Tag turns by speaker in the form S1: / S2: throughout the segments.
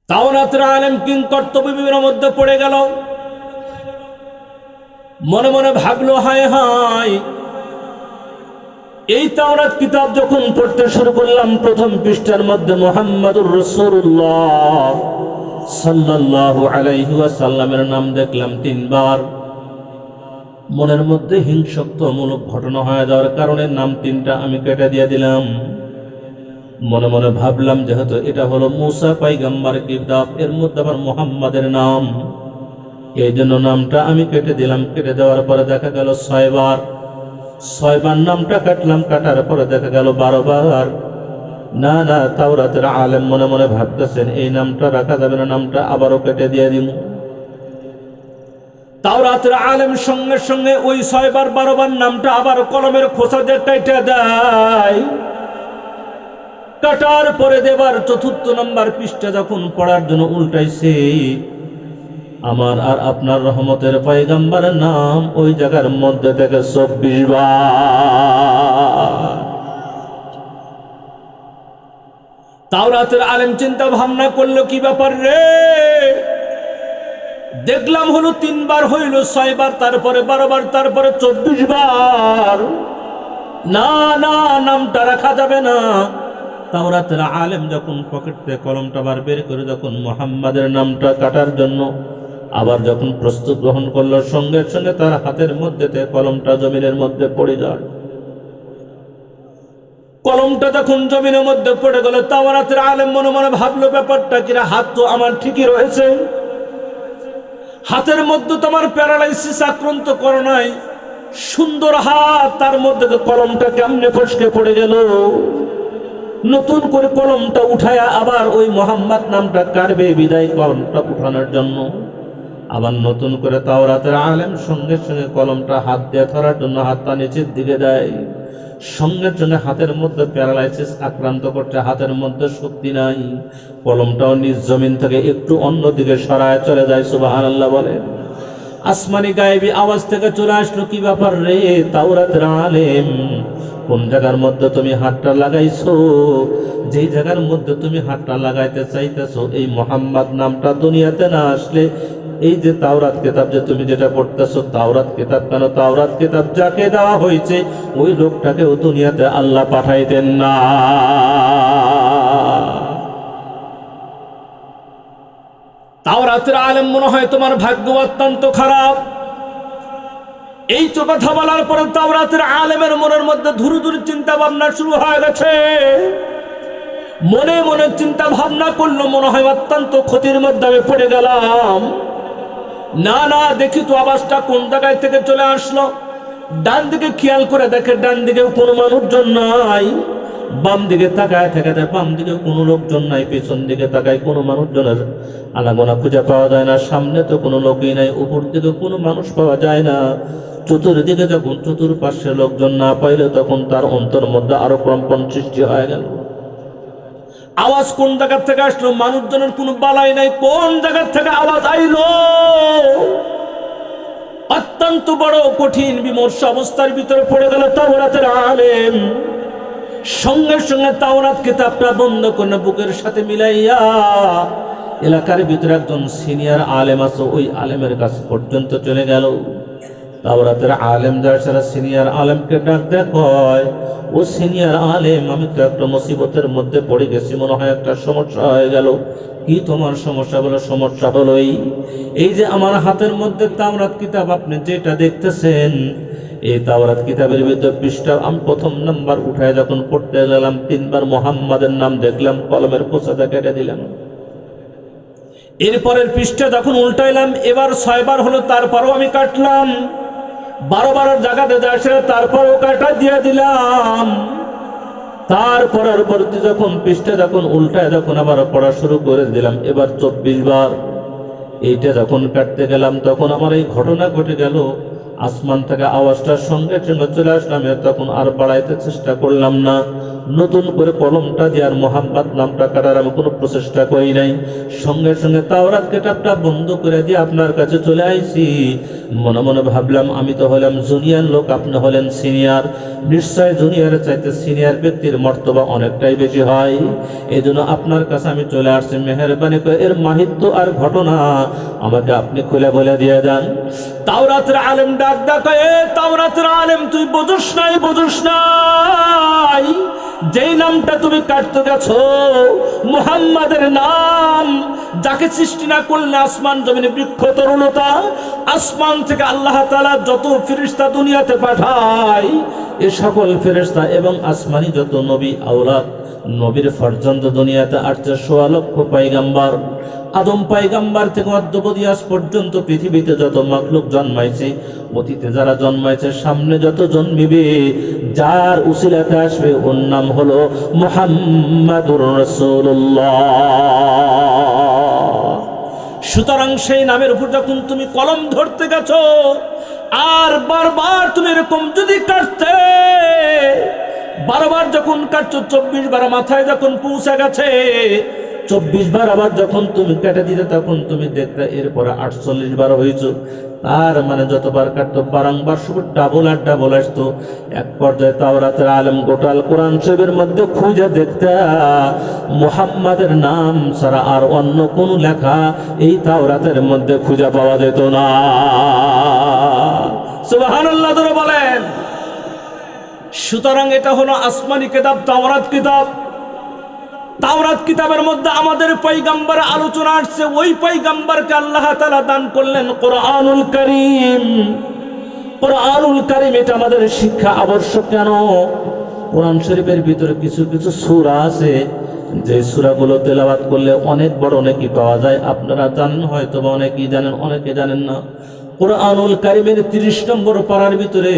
S1: তাওরাতের আলেম কিংকর্তব্য বিবরণের মধ্যে পড়ে গেল। মনে মনে ভাবলো, হায় হায়, এই তাওরাত কিতাব যখন পড়তে শুরু করলাম, প্রথম পৃষ্ঠার মধ্যে মুহাম্মাদুর রাসূলুল্লাহ সাল্লাল্লাহু আলাইহি ওয়াসাল্লামের নাম দেখলাম 3 বার। মনের মধ্যে হিংসাত্মমূলক ঘটনা হয়ে যাওয়ার কারণে নাম 3টা আমি কেটে দিয়ে দিলাম। মনে মনে ভাবলাম, যেহেতু এটা হলো মুসা পয়গম্বর কিতাব, এর মধ্যে আবার মুহাম্মাদের নাম, এই জন্য নামটা আমি কেটে দিলাম। কেটে দেওয়ার পরে দেখা গেল 6 বার। 6 বার নামটা কাটলাম, কাটার পরে দেখা গেল 12 বার। না না, তাওরাতের আলেম মনে মনে ভাবতেছেন এই নামটা রাখা যাবে না, নামটা আবারও কেটে দিয়ে দিব। তাওরাতের আলেম সঙ্গে সঙ্গে ওই 6 বার 12 বার নামটা আবার কলমের খোসা দিয়ে কেটে দেয়। কাটার পরে দেবার 4র্থ নম্বর পৃষ্ঠা যখন পড়ার জন্য উল্টাইছে, আমার আর আপনার রহমতের পয়গম্বরের নাম ওই জায়গার মধ্যে থেকে 24 বার। তাওরাতের আলেম চিন্তা ভাবনা করলো, কি ব্যাপার রে, দেখলাম হলো 3 বার, হইল 6 বার, তারপরে 12 বার, তারপরে 24 বার। না না, নামটা রাখা যাবে না। তাওরাতের আলেম যখন পকেট থেকে কলমটা বার বের করে যখন মুহাম্মাদের নামটা কাটার জন্য আবার যখন প্রস্তুত গ্রহণ করলো, সঙ্গে সঙ্গে তার হাতের মধ্যে থেকে কলমটা জমিনের মধ্যে পড়ে যায়। কলমটা যখন জমিনের মধ্যে পড়ে গেল, তাওরাতের আলেম মনে মনে ভাবলো, ব্যাপারটা কিনা, হাত তো আমার ঠিকই রয়েছে, হাতের মধ্যে তো আমার প্যারালাইসিস আক্রান্ত করো নাই, সুন্দর হাত, তার মধ্যে কলমটা কেমনে ফসকে পড়ে গেল। নতুন করে কলমটা উঠায়া আবার ওই মোহাম্মদ নামটা কাটবে, বিদায় কলমটা উঠানোর জন্য আবার নতুন করে তাওরাতের আলেম সঙ্গে সঙ্গে কলমটা হাত দিয়ে ধরার জন্য হাতটা নিচের দিকে দেয়। সঙ্গে সঙ্গে হাতের মধ্যে প্যারালাইসিস আক্রান্ত করছে, হাতের মধ্যে শক্তি নাই, কলমটাও নিজ জমিন থেকে একটু অন্যদিকে সরায় চলে যায়। সুবহানাল্লাহ বলে। আসমানি গায়েবী আওয়াজ থেকে চলে আসলো, কি ব্যাপার রে তাওরাতের আলেম, কোন জায়গার মধ্যে তুমি হাতটা লাগাইছো? যেই জায়গার মধ্যে তুমি হাতটা লাগাইতে চাইতেছো, এই মুহাম্মদ নামটা দুনিয়াতে না আসলে এই যে তাওরাত কিতাব যে তুমি যেটা পড়তেছো, তাওরাত কিতাব কেন, তাওরাত কিতাব যাকে দেওয়া হয়েছে ওই লোকটাকেও দুনিয়াতে আল্লাহ পাঠাইতেন না। তাওরাতের আলেম, মনে হয় তোমার ভাগ্য অত্যন্ত খারাপ। এই তো কথা বলার পরে তাওরাতের আলেমের মনের মধ্যে ধুরু ধুরু চিন্তা ভাবনা শুরু হয়ে গেছে। মনে মনে চিন্তা ভাবনা করলো, মনে হয় অত্যন্ত ক্ষতির মধ্যে আমি পড়ে গেলাম। না না, দেখি তো আওয়াজটা কোন জায়গায় থেকে চলে আসলো। ডান দিকে খেয়াল করে দেখে, ডান দিকেও কোনো মানুষজন নাই। বাম দিকে তাকায় থেকে দেয়, বাম দিকে কোনো লোকজন নাই। পেছন দিকে তাকায়, কোনো মানুষজনের আনাগোনা খুঁজে পাওয়া যায় না। সামনে তো কোনো লোকই নাই, উপর দিকে কোনো মানুষ পাওয়া যায় না। চতুর্দিকে যখন চতুর্পাশে লোকজন না পাইলে তখন তার অন্তর মধ্যে আরো কম্পন সৃষ্টি হয়ে গেল। আওয়াজ কোন জায়গা থেকে আসলো, মানুষজনের কোনো বালাই নাই, কোন জায়গা থেকে আওয়াজ আইলো। অত্যন্ত বড় কঠিন বিমর্ষ অবস্থার ভিতরে পড়ে গেল তাওরাতের আলেম। সঙ্গে সঙ্গে তাওরাত কিতাবটা বন্ধ করে বুকের সাথে মিলাইয়া এলাকার ভিতরে একজন সিনিয়র আলেম আছে, ওই আলেমের কাছে পর্যন্ত চলে গেল। তাওরাতের আলেম যার সারা সিনিয়র আলেমকে ডাক দেয়, কয়, ও সিনিয়র আলেম, আমি তো একটা মুসিবতের মধ্যে পড়ে গেছি, মনে হয় একটা সমস্যা হয়ে গেল। কি তোমার সমস্যা? বলো, সমস্যা হলো এই যে আমার হাতের মধ্যে তাওরাত কিতাব আপনি যেটা দেখতেছেন, এই তাওরাত কিতাবের ভিতরে পৃষ্ঠা আমি প্রথম নাম্বার উঠায় যখন পড়তে গেলাম, 3 বার মুহাম্মাদের নাম দেখলাম, কলমের খোসাটা কেটে দিলাম। এরপরের পৃষ্ঠা যখন উল্টাইলাম, এবার 6 বার হলো, তারপরও আমি কাটলাম। 12 বারের জায়গাতে যাচ্ছে, তারপরও কাটা দিয়ে দিলাম। তারপর পরবর্তী যখন পৃষ্ঠা যখন উল্টায় যখন আবার পড়া শুরু করে দিলাম, এবার 24 বার। এইটা যখন কাটতে গেলাম তখন আমার এই ঘটনা ঘটে গেল। আসমান থেকে আওয়াজটার সঙ্গে সঙ্গে চলে আসলাম, তখন আর বাড়াইতে চেষ্টা করলাম না। নতুন করে কলমটা দিয়ে আর মোহাম্মদ নামটা কাটার আমি কোনো প্রচেষ্টা করি নাই। সঙ্গে সঙ্গে তাওরাত কিতাবটা বন্ধ করে দিয়ে আপনার কাছে চলে আইছি। মনে মনে ভাবলাম, আমি তো হলাম জুনিয়র লোক, আপনি হলেন সিনিয়র, নিশ্চয় জুনিয়রের চাইতে সিনিয়র ব্যক্তির মর্তবা অনেকটাই বেশি হয়। এই জন্য আপনার কাছে আমি চলে আসছি, মেহেরবানি করে এর মাহিত্য আর ঘটনা আমাকে আপনি খুলে বলে দিয়ে যান। তাওরাতের আলেম ডাক ডাকা, এ তাওরাতের আলেম, তুই বুঝোস নাই যেই নামটা তুমি কাটতে গেছো, মুহাম্মাদের নাম, যাকে সৃষ্টি না করলে আসমান জমিনে বৃক্ষ তরুণতা, আসমান থেকে আল্লাহ তাআলা যত ফেরেশতা দুনিয়াতে পাঠায়, এ সকল ফেরেশতা এবং আসমানি যত নবী আওলাদ, নবীর ফরজন্দ দুনিয়াতে ৮০০ লক্ষ পয়গাম্বার, আদম পয়গাম্বার থেকে অদ্যাবধি আজ পর্যন্ত পৃথিবীতে যত মাখলুক জন্মাইছে, অতীতে যারা জন্মাইছে, সামনে যত জন্মিবে, যার উসিলাতে আসবে, ওর নাম হলো মুহাম্মাদুর রাসূলুল্লাহ। সুতরাং সেই নামের উপর যখন তুমি কলম ধরতে গেছো, আর বারবার তুমি এরকম যদি কাটতে, বারবার যখন কাটছো, ২৪ বার মাথায় যখন পৌঁছে গেছে, ২৪ বার আবার যখন তুমি কেটে দিতে, তখন তুমি দেখতে এরপরে ৪৮ বার হয়েছ। তার মানে যতবার কাটতো বারংবার শুধু ডাবল আর ডাবল আসতো। এক পর্যায়ে তাওরাতের আলেম গোটাল কোরআন শরীফের মধ্যে খুঁজে দেখতে, মুহাম্মাদের নাম ছাড়া আর অন্য কোন লেখা এই তাওরাতের মধ্যে খুঁজে পাওয়া যেত না। সুবহানাল্লাহ ধরে বলেন। সুতরাং এটা হলো আসমানি কিতাব, তাওরাত কিতাব। তাওরাত কিতাবের মধ্যে আমাদের পয়গম্বর আলোচনা আসছে, ওই পয়গম্বরকে আল্লাহ তাআলা দান করলেন কোরআনুল কারীম। কোরআনুল কারীম এটা আমাদের শিক্ষা আবশ্যক। কেন? কোরআন শরীফের ভিতরে কিছু কিছু সূরা আছে, যে সূরাগুলো তেলাওয়াত করলে অনেক বড় নেকি পাওয়া যায়। আপনারা জানেন, হয়তো বা অনেকেই জানেন, অনেকে জানেন না। কোরআনুল কারীমের ৩০ নম্বর পারার ভিতরে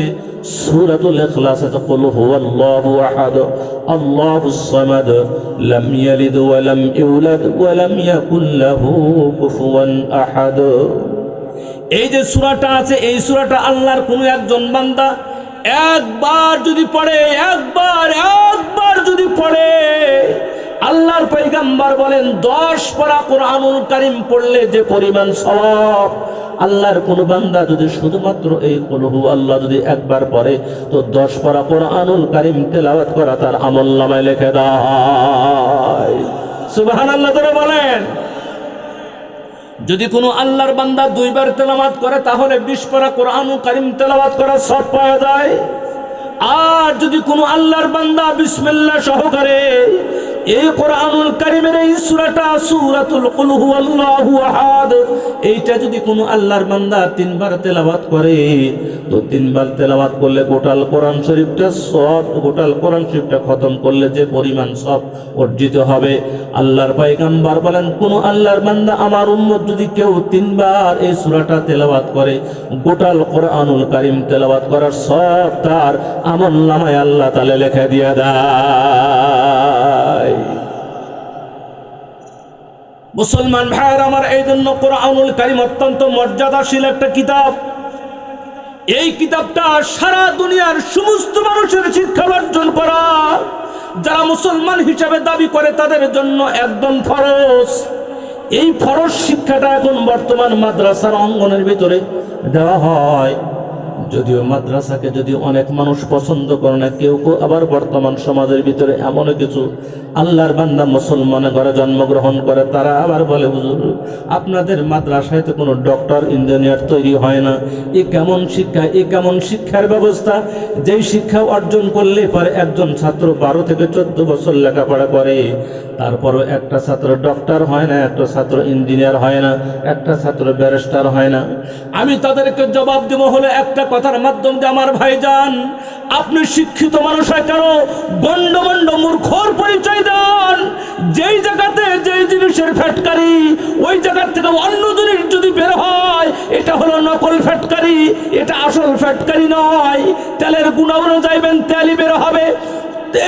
S1: সূরাতুল ইখলাস আছে, কুল হুয়াল্লাহু আহাদ আল্লাহুস সামাদ লাম ইয়ালিদ ওয়া লাম ইউলাদ ওয়া লাম ইয়াকুল লাহু কুফুয়ান আহাদ। এই যে সূরাটা আছে, এই সূরাটা আল্লাহর কোনো একজন বান্দা একবার যদি পড়ে, একবার যদি পড়ে, আল্লাহর পয়গম্বর বলেন ১০ পারা কোরআনুল কারীম পড়লে যে পরিমাণ সওয়াব, আল্লাহর কোন বান্দা যদি শুধুমাত্র এই কুল হুয়াল্লাহ যদি একবার পড়ে, তো ১০ পারা কোরআনুল কারীম তেলাওয়াত করা তার আমলনামায় লিখে দেয়। সুবহানাল্লাহ ধরে বলেন। যদি কোনো আল্লাহর বান্দা ২ বার তেলাওয়াত করে, তাহলে ২০ পারা কোরআনুল কারীম তেলাওয়াত করার সওয়াব পাওয়া যায়। আর যদি কোনো আল্লাহর বান্দা বিসমিল্লাহ সহকারে এই কোরআনুল কারীমের এই সূরাটা, সূরাতুল কুল হুয়াল্লাহু আহাদ, এইটা যদি কোনো আল্লাহর বান্দা ৩ বার তেলাওয়াত করে, তো ৩ বার তেলাওয়াত করলে গোটাল কোরআন শরীফটা সব, গোটাল কোরআন শরীফটা খতম করলে যে পরিমাণ সব অর্জিত হবে। আল্লাহর পয়গম্বর বলেন, কোনো আল্লাহর বান্দা আমার উম্মত যদি কেউ ৩ বার এই সূরাটা তেলাওয়াত করে, গোটাল কোরআনুল কারীম তেলাওয়াত করার সব তার আমলনামায় আল্লাহ তাআলা লিখে দিয়ে দেয়। মুসলমান ভাইয়ের আমার, এই জন্য কোরআনুল কারীম অত্যন্ত মর্যাদাশীল একটা কিতাব। এই কিতাবটা সারা দুনিয়ার সমস্ত মানুষের শিক্ষা অর্জন করা, যারা মুসলমান হিসাবে দাবি করে তাদের জন্য একদম ফরজ। এই ফরজ শিক্ষাটা এখন বর্তমান মাদ্রাসার অঙ্গনের ভিতরে দেওয়া হয়। যদিও মাদ্রাসাকে যদি অনেক মানুষ পছন্দ করে না, কেউ কেউ আবার বর্তমান সমাজের ভিতরে এমন কিছু আল্লাহর বান্দা মুসলমানের ঘরে জন্মগ্রহণ করে, তারা আবার বলে, হুজুর আপনাদের মাদ্রাসায় তো কোনো ডক্টর ইঞ্জিনিয়ার তৈরি হয় না। এ কেমন শিক্ষা, এ কেমন শিক্ষার ব্যবস্থা, যেই শিক্ষা অর্জন করলে পরে একজন ছাত্র ১২ থেকে ১৪ বছর লেখাপড়া করে, তারপরও একটা ছাত্র ডক্টর হয় না, একটা ছাত্র ইঞ্জিনিয়ার হয় না, একটা ছাত্র ব্যারিস্টার হয় না। আমি তাদেরকে জবাব দেব হলে একটা কথার মাধ্যম দিয়ে, আমার ভাইজান, আপনি শিক্ষিত মানুষ হয় কেন গন্ডমন্ড মূর্খর পরিচয় দেন? যেই জায়গাতে যেই জিনিসের ফ্যাটকারি, ওই জায়গার থেকে অন্য জিনিস যদি বের হয়, এটা হলো নকল ফ্যাটকারি, এটা আসল ফ্যাটকারি নয়। তেলের গুণাগুণ যাইবেন, তেলই বের হবে।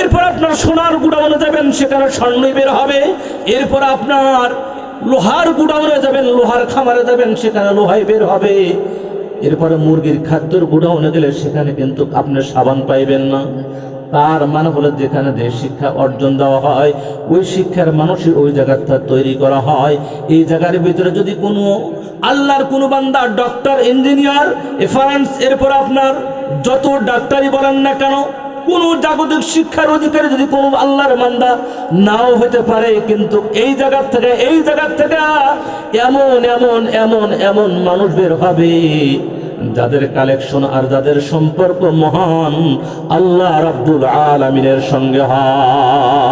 S1: এরপর আপনার সোনার গুড়াউনে যাবেন, সেখানে স্বর্ণই বের হবে। এরপর আপনার লোহার গুড়াউনে যাবেন, লোহার খামারে যাবেন, সেখানে লোহাই বের হবে। এরপরে মুরগির খাদ্যর গোডাউনে গেলে সেখানে কিন্তু আপনি সাবান পাইবেন না। তার মানে হলো যেখানে যে শিক্ষা অর্জন দেওয়া হয় ওই শিক্ষার মানুষই ওই জায়গাটা তৈরি করা হয়। এই জায়গার ভিতরে যদি কোনো আল্লাহর কোনো বান্দা ডক্টর, ইঞ্জিনিয়ার, এফারেন্স, এরপর আপনার যত ডাক্তারি বলেন না কেন, কোন জাগতিক শিক্ষার অধিকারী যদি কোনো আল্লাহর বান্দা নাও হতে পারে, কিন্তু এই জায়গার থেকে এমন এমন এমন এমন মানুষ বের হবে যাদের কালেকশন আর যাদের সম্পর্ক মহান আল্লাহ রাব্বুল আলামিনের সঙ্গে হয়।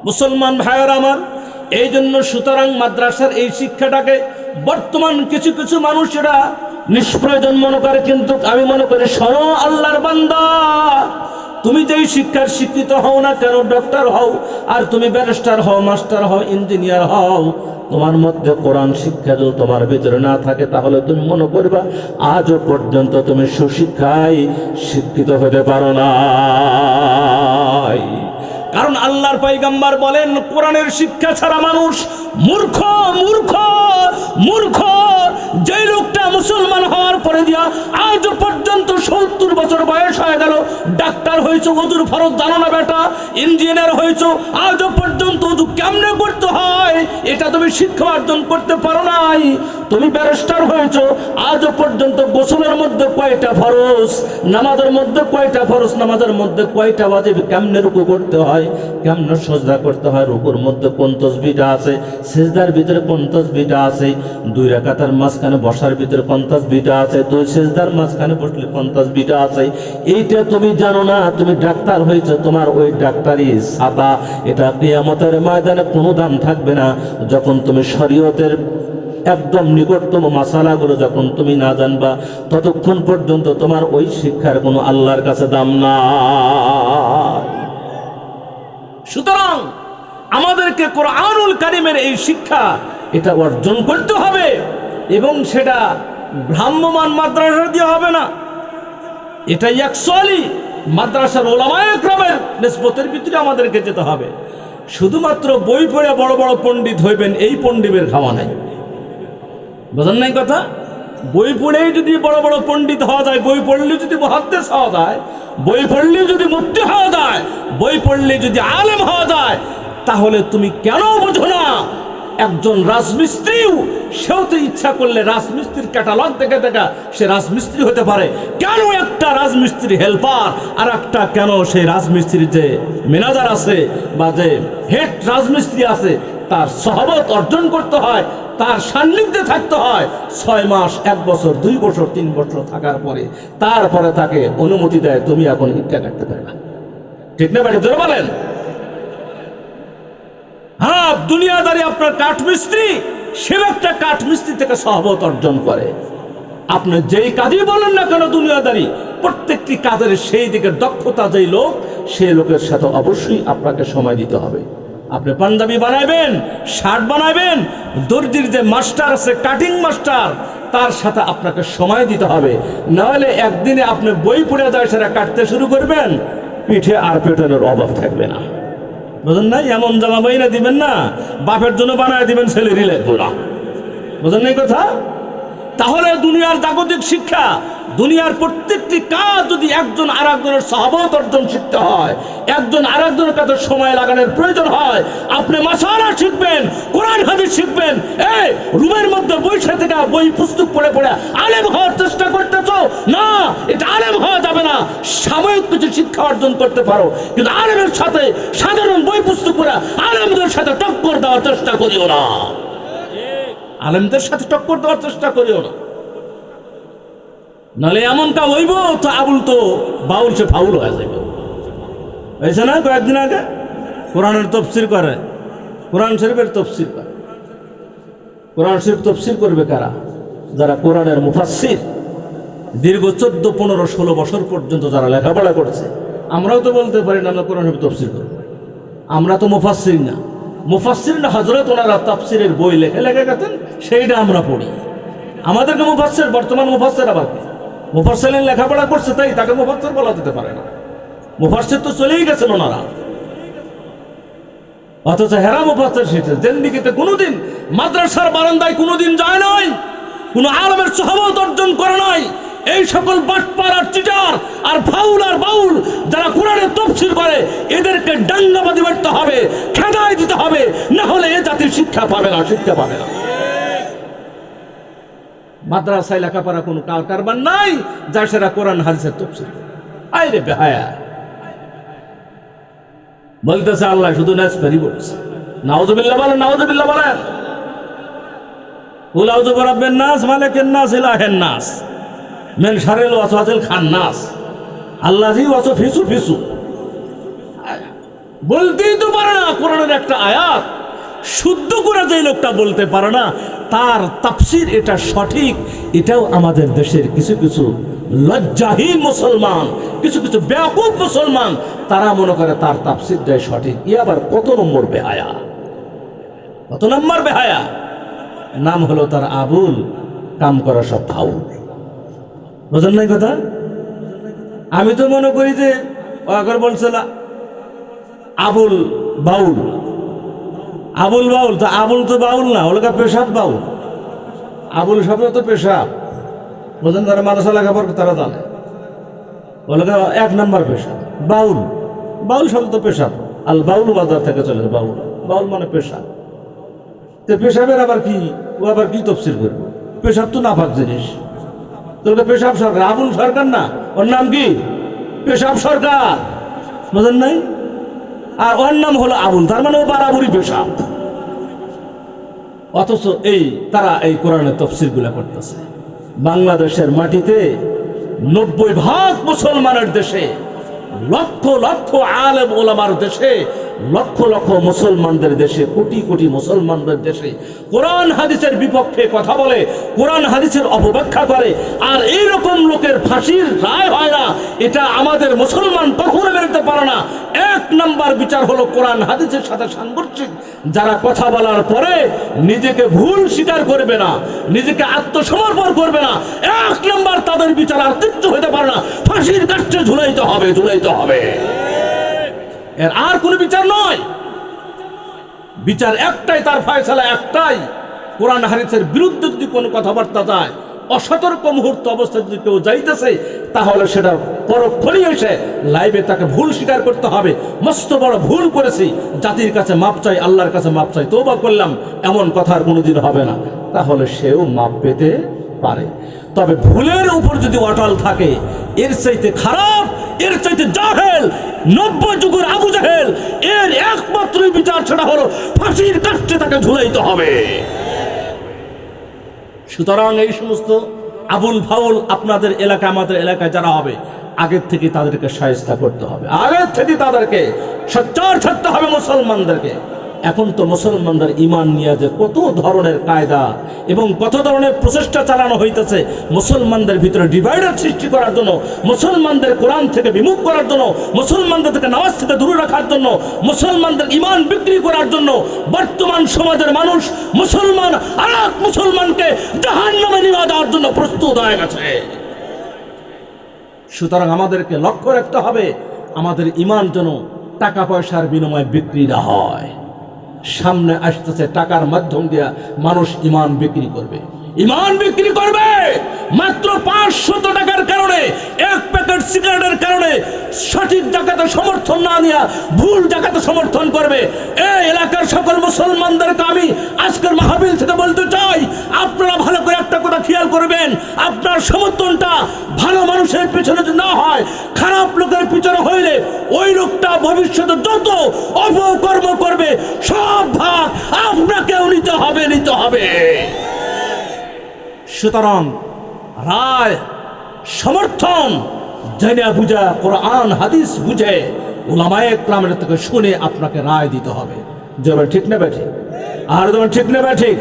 S1: মুসলমান ভাইয়েরা আমার, এই জন্য সুতরাং মাদ্রাসার এই শিক্ষাটাকে বর্তমান কিছু কিছু মানুষেরা নিষ্প্রয়োজন মনে করে, কিন্তু আমি মনে করি শোনো আল্লাহর বান্দা, তুমি যেই শিক্ষার শিক্ষিত হও না কেন, ডক্টর হও আর তুমি ব্যারিস্টার হও, মাস্টার হও, ইঞ্জিনিয়ার হও, তোমার মধ্যে কোরআন শিক্ষা যদি তোমার ভিতরে না থাকে তাহলে তুমি মনে করবা আজও পর্যন্ত তুমি সুশিক্ষায় শিক্ষিত হতে পারো না। কারণ আল্লাহর পয়গম্বর বলেন কোরআনের শিক্ষা ছাড়া মানুষ মূর্খ মূর্খ মূর্খ। যে লোকটা মুসলমান হওয়ার পরে দিয়া আজ পর্যন্ত 70 বছর বয়স হয়ে গেল, ডাক্তার হয়েছে, ওযুর ফরজ জানো না বেটা, ইঞ্জিনিয়ার হয়েছে, আজ পর্যন্ত ওযু কেমনে করতে হয় এটা তুমি শিক্ষা অর্জন করতে পারো নাই। তুমি ব্যারিস্টার হয়েছে, আজ পর্যন্ত গোসলের মধ্যে কয়টা ফরজ, নামাজের মধ্যে কয়টা ফরজ, নামাজের মধ্যে কয়টা ওয়াজিব, কেমনে রুকু করতে হয়, কেমনে সিজদা করতে হয়, রুকুর মধ্যে কোন তাসবিহটা আছে, সিজদার ভিতরে কোন তাসবিহটা আছে, 2 রাকাতের মাঝখানে বসার ভিতরে কোন তাসবিহটা আছে, 2 সিজদার মাঝখানে বসলে কোন তাসবিহটা আছে, এইটা তুমি জানো না। তুমি ডাক্তার হয়েছে, তোমার ওই ডাক্তারি ছাতা এটা কিয়ামতের ময়দানে কোনো দাম থাকবে না। যখন তুমি শরীয়তের একদম নিকটতম মাসালাগুলো যখন তুমি না জানবা, ততক্ষণ পর্যন্ত তোমার ওই শিক্ষার কোনো আল্লাহর কাছে দাম না। সুতরাং আমাদেরকে কোরআনুল কারীমের এই শিক্ষা এটা অর্জন করতে হবে, এবং সেটা ভ্রাম্যমান মাদ্রাসা দিয়ে হবে না। এটা অ্যাকচুয়ালি মাদ্রাসার ওলামায়ে কেরামের নিসবতের ভিতরে আমাদেরকে যেতে হবে। শুধুমাত্র বই পড়ে বড় বড় পণ্ডিত হইবেন, এই পণ্ডিতের খাওয়া নাই। বুঝেন নাই কথা? বই পড়েই যদি বড় বড় পণ্ডিত হওয়া যায়, বই পড়লেও যদি মুহাদ্দিস হওয়া যায়, বই পড়লেও যদি মুফতি হওয়া যায়, বই পড়লে যদি আলেম হওয়া যায়, তাহলে তুমি কেন বোঝো না একজন রাজমিস্ত্রিও সেও তো ইচ্ছা করলে রাজমিস্ত্রির ক্যাটালগ দেখে দেখা সে রাজমিস্ত্রি হতে পারে। কেন একটা রাজমিস্ত্রি হেল্পার আর একটা কেন সেই রাজমিস্ত্রির যে ম্যানেজার আছে বা যে হেড রাজমিস্ত্রি আছে তার সহবত অর্জন করতে হয়, তার সান্নিধ্যে থাকতে হয় 6 মাস, 1 বছর, 2 বছর, 3 বছর থাকার পরে তারপরে তাকে অনুমতি দেয় তুমি এখন ইটটা কাটতে পারবে। ঠিক না বাড়ি জোরে বলেন? হ্যাঁ, দুনিয়াদারি আপনার কাঠমিস্ত্রি, সেও একটা কাঠমিস্ত্রি থেকে সহবত অর্জন করে। আপনি যেই কাজই বলেন না কেন দুনিয়াদারি, প্রত্যেকটি কাজের সেই দিকের দক্ষতা যেই লোক, সেই লোকের সাথে অবশ্যই আপনাকে সময় দিতে হবে। আপনি পাঞ্জাবি বানাইবেন, শার্ট বানাইবেন, দর্জির যে মাস্টার আছে, কাটিং মাস্টার, তার সাথে আপনাকে সময় দিতে হবে। নাহলে একদিনে আপনি বই পড়ে যায় সেটা কাটতে শুরু করবেন, পিঠে আর পেটনের অভাব থাকবে না। বুঝেন না? এমন জামা বাইনা দিবেন না, বাপের জন্য বানায় দিবেন ছেলেরই লাগবে না। বুঝেন না কথা? তাহলে দুনিয়ার জাগতিক শিক্ষা, দুনিয়ার প্রত্যেকটি কাজ যদি একজন আর একজনের সহবত অর্জন শিখতে হয়, একজন আর একজনের কাছে সময় লাগানোর প্রয়োজন হয়, আপনি মাসালা শিখবেন, কোরআন হাদিস শিখবেন, এই রুমের মধ্যে বসে থেকে বই পুস্তক পড়ে পড়ে আলেম হওয়ার চেষ্টা করতেছ না, এটা আলেম হওয়া যাবে না। সাময়িক কিছু শিক্ষা অর্জন করতে পারো, কিন্তু আলেমের সাথে সাধারণ বই পুস্তক পড়ে আলেমদের সাথে টক্কর দেওয়ার চেষ্টা করিও না। আলেমদের সাথে টক্কর দেওয়ার চেষ্টা করিও না, নাহলে এমন কাম হইব তো আবুল তো বাউল সে ফাউল হয়ে যাবে। হয়েছে না? কয়েকদিন আগে কোরআনের তফসির করে, কোরআন শরীফের তফসির করে। কোরআন শরীফ তফসির করবে কারা? যারা কোরআনের মুফাসসির, দীর্ঘ 14, 15, 16 বছর পর্যন্ত যারা লেখাপড়া করেছে। আমরাও তো বলতে পারি না আমরা কোরআন শরীফ তফসির করব, আমরা তো মুফাসসির না। মুফাসসির না হযরত ওনারা তাফসিরের বই লেখা গেছেন, সেইটা আমরা পড়ি। আমাদেরকে মুফাসসির, বর্তমান মুফাসসির আবার কি? মুফাসসিরের লেখাপড়া করছে তাই তাকে মুফাসসির বলা যেতে পারে না। মুফাসসির তো চলেই গেছেন ওনারা, অথচ হেরা মুফাসসির শিখছে। জিন্দেগিতে কোনোদিন মাদ্রাসার বারান্দায় কোনোদিন যায় নাই, কোনো আলেমের সহবত অর্জন করে নাই। এই সকল বাটপার আর চিটার আর ফাউল আর বাউল যারা কোরআনের তাফসীর করে এদেরকে ডাঙ্গাবাজি মারতে হবে, খেদাই দিতে হবে, না হলে এ জাতির শিক্ষা পাবে না, শিক্ষা পাবে না। মাদ্রাসায় লেখাপড়া কোনো কারবার নাই, যা সেরা কোরআন হাদিসের তাফসীর। আইরে বেহায়া বলতেছে আল্লাহ শুধু নাসফারি বলছে। নাউযুবিল্লাহ বলেন, নাউযুবিল্লাহ বলেন। কুল আউযু বিরাব্বিন নাস মালিকিন নাস ইলাহিন নাস মিন শারিল ওয়াসওয়াসিল খান্নাস আল্লাযী ওয়াসফিসু ফিসু। বলতেই তো পারে না কোরআনের একটা আয়াত শুদ্ধ করে, যে লোকটা বলতে পারে না তার তাফসীর এটা সঠিক, এটাও আমাদের দেশের কিছু কিছু লজ্জাহীন মুসলমান, কিছু কিছু বেয়াকুব মুসলমান, তারা মনে করে তার তাফসীরটাই সঠিক। ই আবার কত নম্বর বেহায়া, কত নম্বর বেহায়া। নাম হলো তার আবুল, কাম করা সব ফাউল। বুঝেন নাই কথা? আমি তো মনে করি যে আগে বলছিল আবুল বাউল, আবুল বাউল, তা আবুল তো বাউল না, ওটা পেশাব বাউল। আবুল শব্দ তো পেশাব, বুঝলেন? তারা মাদ্রাসা লেখাপড়া তারা জানে, ওটা এক নম্বর পেশাব। বাউল, বাউল শব্দ তো পেশাব। আল বাউল বাজার থেকে চলে, বাউল, বাউল মানে পেশাব। তো পেশাবের আবার কি, ও আবার কি তাফসীর করবো? পেশাব তো নাপাক জিনিস, তোকে পেশাব সরকার। আবুল সরকার না, ওর নাম কি? পেশাব সরকার, বুঝলেন নাই? আর ওর নাম হলো আবুল, তার মানে ও বারাবুরি পেশাব। অথচ এই তারা এই কোরআনের তাফসীর গুলা করতেছে। বাংলাদেশের মাটিতে 90% মুসলমানের দেশে, লক্ষ লক্ষ আলেম ওলামার দেশে, লক্ষ লক্ষ মুসলমানদের দেশে, কোটি কোটি মুসলমানদের দেশে কোরআন হাদিসের বিপক্ষে কথা বলে, কোরআন হাদিসের অপব্যাখ্যা করে, আর এইরকম লোকের ফাঁসির রায় হয় না, এটা আমাদের মুসলমান কখনো মেনে পারে না। এক নাম্বার বিচার হলো কোরআন হাদিসের সাথে সাংঘর্ষিক যারা কথা বলার পরে নিজেকে ভুল স্বীকার করবে না, নিজেকে আত্মসমর্পণ করবে না, এক নাম্বার তাদের বিচার আর কিচ্ছু হতে পারে না, ফাঁসির কাষ্ঠে ঝুলাইতে হবে, ঝুলাইতে হবে। এর আর কোনো বিচার নয়, বিচার একটাই, তার ফয়সালা একটাই। কোরআন হাদিসের বিরুদ্ধে যদি কোনো কথাবার্তা যায়, অসতর্ক মুহূর্ত অবস্থায় যদি কেউ যাইতেছে, তাহলে সেটা পরক্ষণেই এসে লাইভে তাকে ভুল স্বীকার করতে হবে। মস্ত বড় ভুল করেছি, জাতির কাছে মাপ চাই, আল্লাহর কাছে মাপ চাই, তওবা করলাম, এমন কথা আর কোনোদিন হবে না, তাহলে সেও মাপ পেতে পারে। তবে ভুলের উপর যদি অটল থাকে, এর চাইতে খারাপ, এর চাইতে জাহেল 90 যুগের আবু জাহেল, এর একমাত্র বিচার সেটা হলো ফাঁসির কাষ্ঠে তাকে ঝুলাইতে হবে। সুতরাং এই সমস্ত আবুল ফাউল আপনাদের এলাকা, আমাদের এলাকায় যারা হবে, আগের থেকে তাদেরকে শায়েস্তা করতে হবে, আগের থেকে তাদেরকে সোচ্চার থাকতে হবে মুসলমানদেরকে। এখন তো মুসলমানদের ইমান নিয়ে যে কত ধরনের কায়দা এবং কত ধরনের প্রচেষ্টা চালানো হইতেছে মুসলমানদের ভিতরে ডিভাইডার সৃষ্টি করার জন্য, মুসলমানদের কোরআন থেকে বিমুখ করার জন্য, মুসলমানদের থেকে নামাজ থেকে দূরে রাখার জন্য, মুসলমানদের ইমান বিক্রি করার জন্য বর্তমান সমাজের মানুষ মুসলমান আর এক মুসলমানকে জাহান্নামে নিয়ে যাওয়ার জন্য প্রস্তুত হয়ে গেছে। সুতরাং আমাদেরকে লক্ষ্য রাখতে হবে আমাদের ইমান যেন টাকা পয়সার বিনিময়ে বিক্রি না হয়। সামনে আসতেছে টাকার মাধ্যম দিয়ে মানুষ ইমান বিক্রি করবে, ইমান বিক্রি করবে মাত্র 500 টাকার কারণে, এক প্যাকেট সিগারেটের কারণে সঠিক জায়গাতে সমর্থন না নিয়ে ভুল জায়গাতে সমর্থন করবে। এই এলাকার সকল মুসলমানদেরকে আমি আজকের মাহফিল থেকে বলতে চাই, আপনারা ভালো করে একটা কথা খেয়াল করবেন, আপনার সমর্থনটা ভালো মানুষের পিছনে যদি না হয়, খারাপ লোকের পিছনে হইলে ওই লোকটা ভবিষ্যতে যত অপকর্ম করবে সব ভাগ আপনাকেও নিতে হবে, নিতে হবে। সুতরাং রায় সমর্থন জেনে বুঝা, কোরআন হাদিস বুঝে, উলামায়ে কেরামের থেকে শুনে আপনাকে রায় দিতে হবে। যেমন ঠিক না ব্যাঠিক? আর যেমন ঠিক না ব্যাঠিক?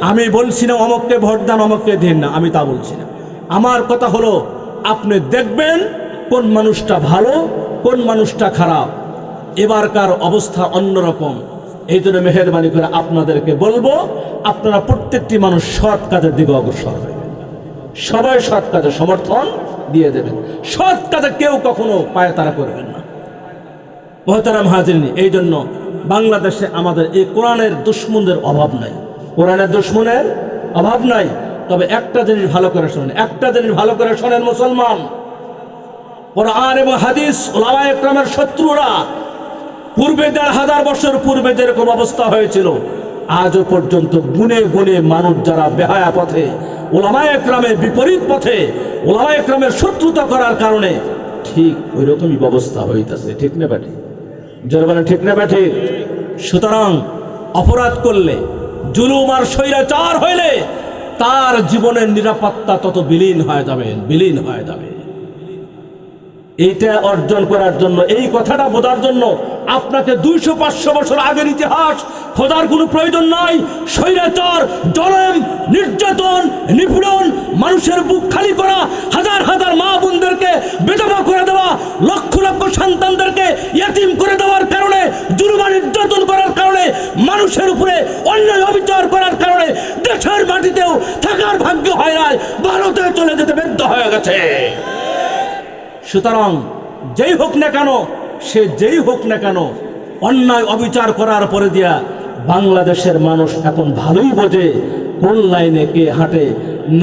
S1: আমি বলছি না অমককে ভোট দেন, অমককে দিন না, আমি তা বলছি না। আমার কথা হলো আপনি দেখবেন কোন মানুষটা ভালো, কোন মানুষটা খারাপ। এবারকার অবস্থা অন্যরকম, এই জন্য মেহেরবানি করে আপনাদেরকে বলবো, আপনারা প্রত্যেকটি মানুষ সৎ কাজের দিকে অগ্রসর হবেন, সবাই সৎ কাজে সমর্থন দিয়ে দেবেন, সৎ কাজে কেউ কখনো পায়তারা করবেন না। মুহতারাম হাজিরিন, এই জন্য বাংলাদেশে আমাদের এই কোরআনের দুশ্মনদের অভাব নাই, কোরআনের দুশ্মনের অভাব নাই। তবে একটা জিনিস ভালো করে শোনেন, একটা জিনিস ভালো করে শোনেন মুসলমান, কোরআন এবং হাদিস ওলামায়ে ইকরামের শত্রুরা পূর্বে ১৫০০ বছর পূর্বে যেরকম অবস্থা হয়েছিল, আজও পর্যন্ত গুণে গুণে মানুষ যারা বেহায়া পথে, ওলামায়ে ইকরামের বিপরীত পথে, ওলামায়ে ইকরামের শত্রুতা করার কারণে ঠিক ওই রকমই ব্যবস্থা হইতেছে। ঠিক না ব্যাটি? যারা বলেন ঠিক না ব্যাটি? সুতরাং অপরাধ করলে, জুলুম আর স্বৈরাচার হইলে তার জীবনের নিরাপত্তা তত বিলীন হয়ে যাবে, বিলীন হয়ে যাবে। এইটা অর্জন করার জন্য, এই কথাটা বোঝার জন্য আপনাকে ২০০-৫০০ বছর আগের ইতিহাস খোঁজার কোনো প্রয়োজন নাই। স্বৈরাচার, জুলুম, নির্যাতন, নিপীড়ন, মানুষের বুক খালি করা, হাজার হাজার মা বোনদেরকে বিধবা করে দেওয়া, লক্ষ লক্ষ সন্তানদেরকে ইয়াতিম করে দেওয়ার কারণে, জুলুম নির্যাতন করার কারণে, মানুষের উপরে অন্যায় অবিচার করার কারণে দেশের মাটিতেও থাকার ভাগ্য হয় নাই, ভারতে চলে যেতে বাধ্য হয়ে গেছে। সুতরাং যেই হোক না কেন, সে যেই হোক না কেন, অন্যায় অবিচার করার পরে দিয়া বাংলাদেশের মানুষ এখন ভালোই বোঝে কোন লাইনে কে হাঁটে।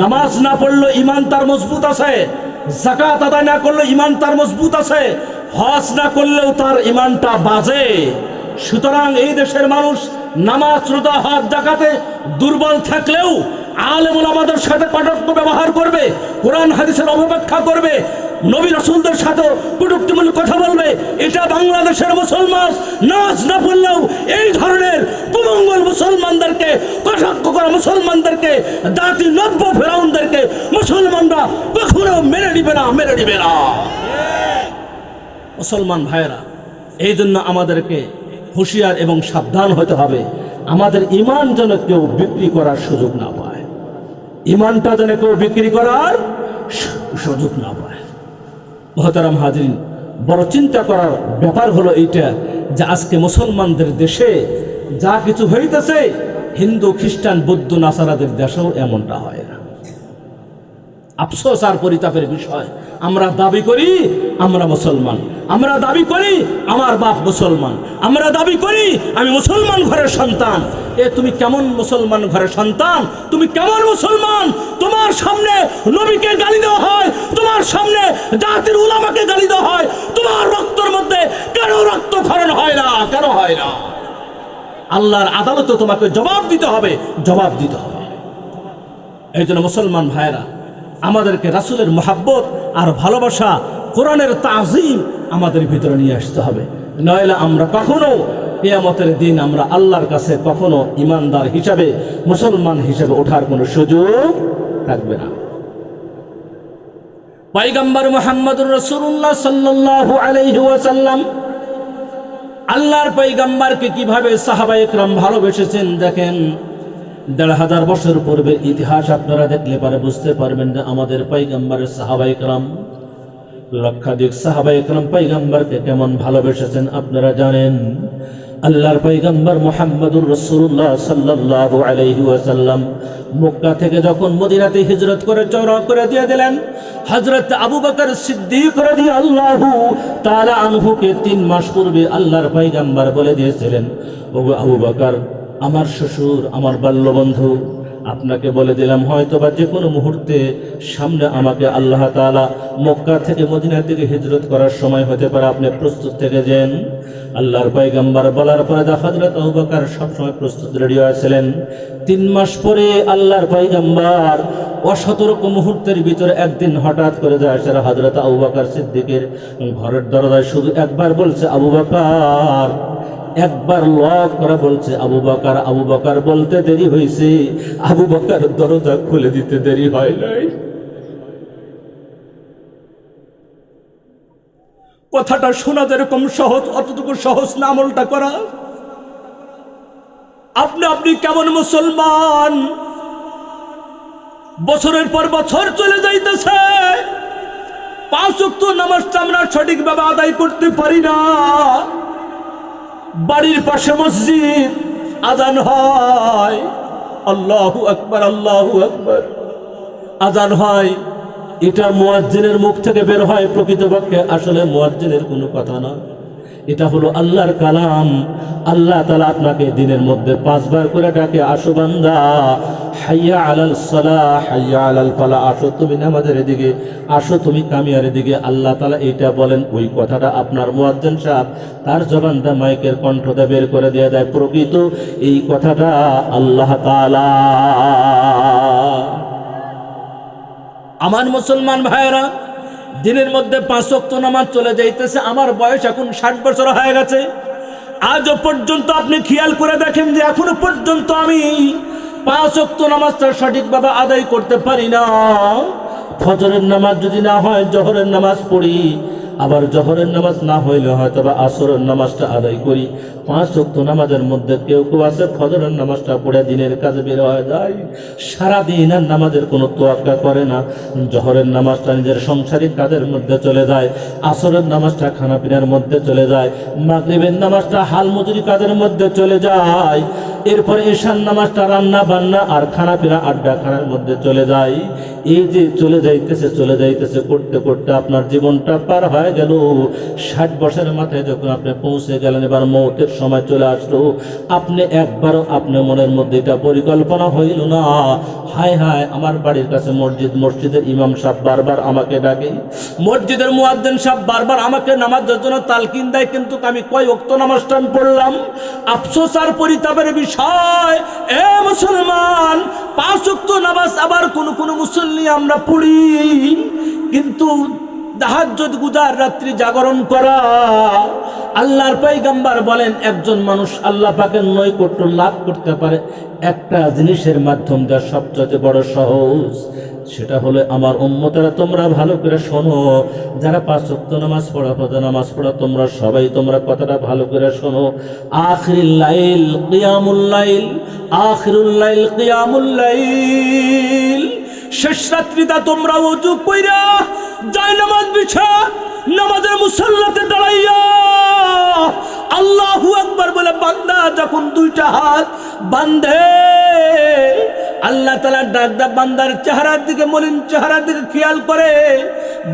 S1: নামাজ না পড়লে ইমান তার মজবুত আছে, যাকাত আদায় না করলে ইমান তার মজবুত আছে, হজ না করলেও তার ইমানটা বাজে। সুতরাং এই দেশের মানুষ নামাজ, রোজা, হজ, যাকাতে দুর্বল থাকলেও আলেম ওলামাদের সাথে কটাক্ষ ব্যবহার করবে, কোরআন হাদিসের অপব্যাখ্যা করবে, নবী রাসূলদের সাথে কটূক্তিমূলক কথা বলবে। এটা বাংলাদেশের মুসলমান নামাজ না পড়লেও এই ধরনের কুমঙ্গল মুসলমানদেরকে, কটাক্ষ করা মুসলমানদেরকে, জাতি নব্য ফেরাউনদেরকে মুসলমানরা কখনো মেনে নিবে না, মেনে নিবে না। মুসলমান ভাইয়েরা, এই জন্য আমাদেরকে হুঁশিয়ার এবং সাবধান হতে হবে। আমাদের ইমান যেন কেউ বিক্রি করার সুযোগ না পায়, ইমানটা যেন কেউ বিক্রি করার সুযোগ না পায়। মুহতারাম হাজরিন, বড় চিন্তা করার ব্যাপার হলো এইটা যে আজকে মুসলমানদের দেশে যা কিছু হইতেছে, হিন্দু, খ্রিস্টান, বৌদ্ধ, নাসারাদের দেশেও এমনটা হয় না। আফসোস আর পরিতাপের বিষয়। আমরা দাবি করি আমরা মুসলমান, আমরা দাবি করি আমার বাপ মুসলমান, আমরা দাবি করি আমি মুসলমান ঘরের সন্তান। এ তুমি কেমন মুসলমান ঘরের সন্তান? তুমি কেমন মুসলমান? তোমার সামনে নবীকে গালি দেওয়া হয়, তোমার সামনে জাতির উলামাকে গালি দেওয়া হয়, তোমার রক্তের মধ্যে কেন রক্তক্ষরণ হয় না? কেন হয় না? আল্লাহর আদালতে তোমাকে জবাব দিতে হবে, জবাব দিতে হবে। এই জন্য মুসলমান ভাইয়েরা, আমাদেরকে রাসূলের মহাব্বত আর ভালোবাসা, কোরআনের তাজিম আমাদের ভিতরে নিয়ে আসতে হবে। নইলে আমরা কখনো কিয়ামতের দিন আমরা আল্লাহর কাছে কখনো ইমানদার হিসাবে, মুসলমান হিসাবে ওঠার কোনো সুযোগ থাকবে না। পয়গম্বর মুহাম্মদুর রাসূলুল্লাহ সাল্লাল্লাহু আলাইহি ওয়াসাল্লাম আল্লাহর পয়গম্বরকে কিভাবে সাহাবায়ে কেরাম ভালোবেসেছেন দেখেন। ১৫০০ বছর পূর্বের ইতিহাস আপনারা দেখলে পরে বুঝতে পারবেন যে আমাদের পয়গম্বরের সাহাবায়ে কেরাম, লক্ষাধিক সাহাবায়ে কেরাম পয়গম্বরকে কেমন ভালোবেসেছেন আপনারা জানেন। আল্লাহর পয়গম্বর মুহাম্মদুর রাসূলুল্লাহ সাল্লাল্লাহু আলাইহি ওয়াসাল্লাম মক্কা থেকে যখন মদিনাতে হিজরত করে চওড়া করে দিয়ে দিলেন, হযরত আবু বকর সিদ্দিক রাদিয়াল্লাহু তাআলা আনহুকে ৩ মাস পূর্বে আল্লাহর পয়গম্বর বলে দিয়েছিলেন, ওগো আবু বকর, আমার শ্বশুর, আমার বাল্যবন্ধু, আপনাকে বলে দিলাম হয়তোবা যে কোনো মুহূর্তে সামনে আমাকে আল্লাহ তাআলা মক্কা থেকে মদিনা থেকে হিজরত করার সময় হতে পারে, আপনি প্রস্তুত থেকে যান। আল্লাহর পয়গম্বর বলার পরে হযরত আবু বকর সবসময় প্রস্তুত রেডি হয়েছিলেন। ৩ মাস পরে আল্লাহর পয়গম্বর অসতর্ক মুহূর্তের ভিতরে একদিন হঠাৎ করে যায় হযরত আবু বকর সিদ্দিকের ঘরের দরজায় শুধু একবার বলছে আবু বকর, একবার লক করে বলছে আবু বকর। আবু বকর বলতে দেরি হয়েছে, আবু বকর দরজা খুলে দিতে দেরি হয় নাই। কথাটা শোনা যেরকম সহজ, অতটুকু সহজ না আমলটা করা। আপনি কেমন মুসলমান? বছরের পর বছর চলে যাইতেছে, 5 ওয়াক্ত নামাজটা আমরা সঠিকভাবে আদায় করতে পারি না। বাড়ির পাশে মসজিদ, আজান হয়, আল্লাহু আকবার, আল্লাহু আকবার, আজান হয়, এটা মুয়াজ্জিনের মুখ থেকে বের হয়, প্রকৃতপক্ষে আসলে মুয়াজ্জিনের কোনো কথা না। এটা হলো আল্লাহর কালাম। আল্লাহ তাআলা আপনাকে দিনের মধ্যে 5 বার করে ডাকে, আসো বান্দা, হাইয়া আলাল সালাহ, হাইয়া আলাল ফালাহ, আসো তুমি নামাজের দিকে, আসো তুমি কামিয়ার দিকে। আল্লাহ তাআলা এইটা বলেন, ওই কথাটা আপনার মুয়াজ্জিন সাহেব তার জবানটা মাইকের কণ্ঠটা বের করে দিয়ে দেয়। প্রকৃত এই কথাটা আল্লাহ তাআলা। আমার মুসলমান ভাইয়েরা, দিনের মধ্যে 5 ওয়াক্ত নামাজ চলে যাইতেছে। আমার বয়স এখন 60 বছর হয়ে গেছে। আজও পর্যন্ত আপনি খেয়াল করে দেখেন যে এখনো পর্যন্ত আমি 5 ওয়াক্ত নামাজটা সঠিকভাবে আদায় করতে পারি না। ফজরের নামাজ যদি না হয় জোহরের নামাজ পড়ি, আবার জোহরের নামাজ না হইলে হয়তো বা আসরের নামাজটা আদায় করি। 5 ওয়াক্ত নামাজের মধ্যে কেউ কেউ আছে ফজরের নামাজটা পড়ে দিনের কাজে বের হয়ে যায়, সারাদিন আর নামাজের কোনো তোয়াক্কা করে না। জোহরের নামাজটা নিজের সংসারিক কাজের মধ্যে চলে যায়, আসরের নামাজটা খানাপিনার মধ্যে চলে যায়, মাগরিবের নামাজটা হাল মজুরি কাজের মধ্যে চলে যায়, এরপরে ঈশার নামাজটা রান্না বান্না আর খানাপিনা আড্ডা খানার মধ্যে চলে যায়। এই যে চলে যাইতেছে করতে করতে আপনার জীবনটা পার হয়ে গেল। 60 বছরের মাথায় যখন আপনি পৌঁছে গেলেন, এবার মৌতের সময় চলে আসলো, আপনি একবারও আপনার মনের মধ্যে এটা পরিকল্পনা হইল না, হায় হায় আমার বাড়ির কাছে মসজিদের ইমাম সাহেব বারবার আমাকে ডাকে, মসজিদের মুয়াজ্জিন সাহেব বারবার আমাকে নামাজের জন্য তালকিন দেয়, কিন্তু আমি কয় ওয়াক্ত নামাজটা পড়লাম। আফসোস আর পরিতাপের বিষয়, এ মুসলমান, 5 ওয়াক্ত নামাজ আবার কোন মুসল্লি আমরা পড়ি, কিন্তু তাহাজ্জুদ গুজার, রাত্রি জাগরণ করা। আল্লাহর পয়গম্বর বলেন, একজন মানুষ আল্লাহ পাকের নৈকট্য লাভ করতে পারে একটা জিনিসের মাধ্যম দিয়ে, সবচেয়ে বড় সহজ, সেটা হলো আমার উম্মতেরা তোমরা ভালো করে শোনো, যারা 5 ওয়াক্ত নামাজ পড়া, ফজর নামাজ পড়া, তোমরা সবাই তোমরা কথাটা ভালো করে শোনো। আখিরুল লাইল কিয়ামুল লাইল, আখিরুল লাইল কিয়ামুল লাইল, শেষ রাত্রিটা তোমরা ওযু কইরা যায় নামাজ বিছা নামাজের মুসাল্লাতে দাঁড়াইয়া আল্লাহু আকবার বলে বান্দা যখন 2টা হাত বান্ধে, আল্লাহ তাআলা ডাকদা বান্দার চেহারার দিকে, মলিন চেহারার দিকে খেয়াল করে,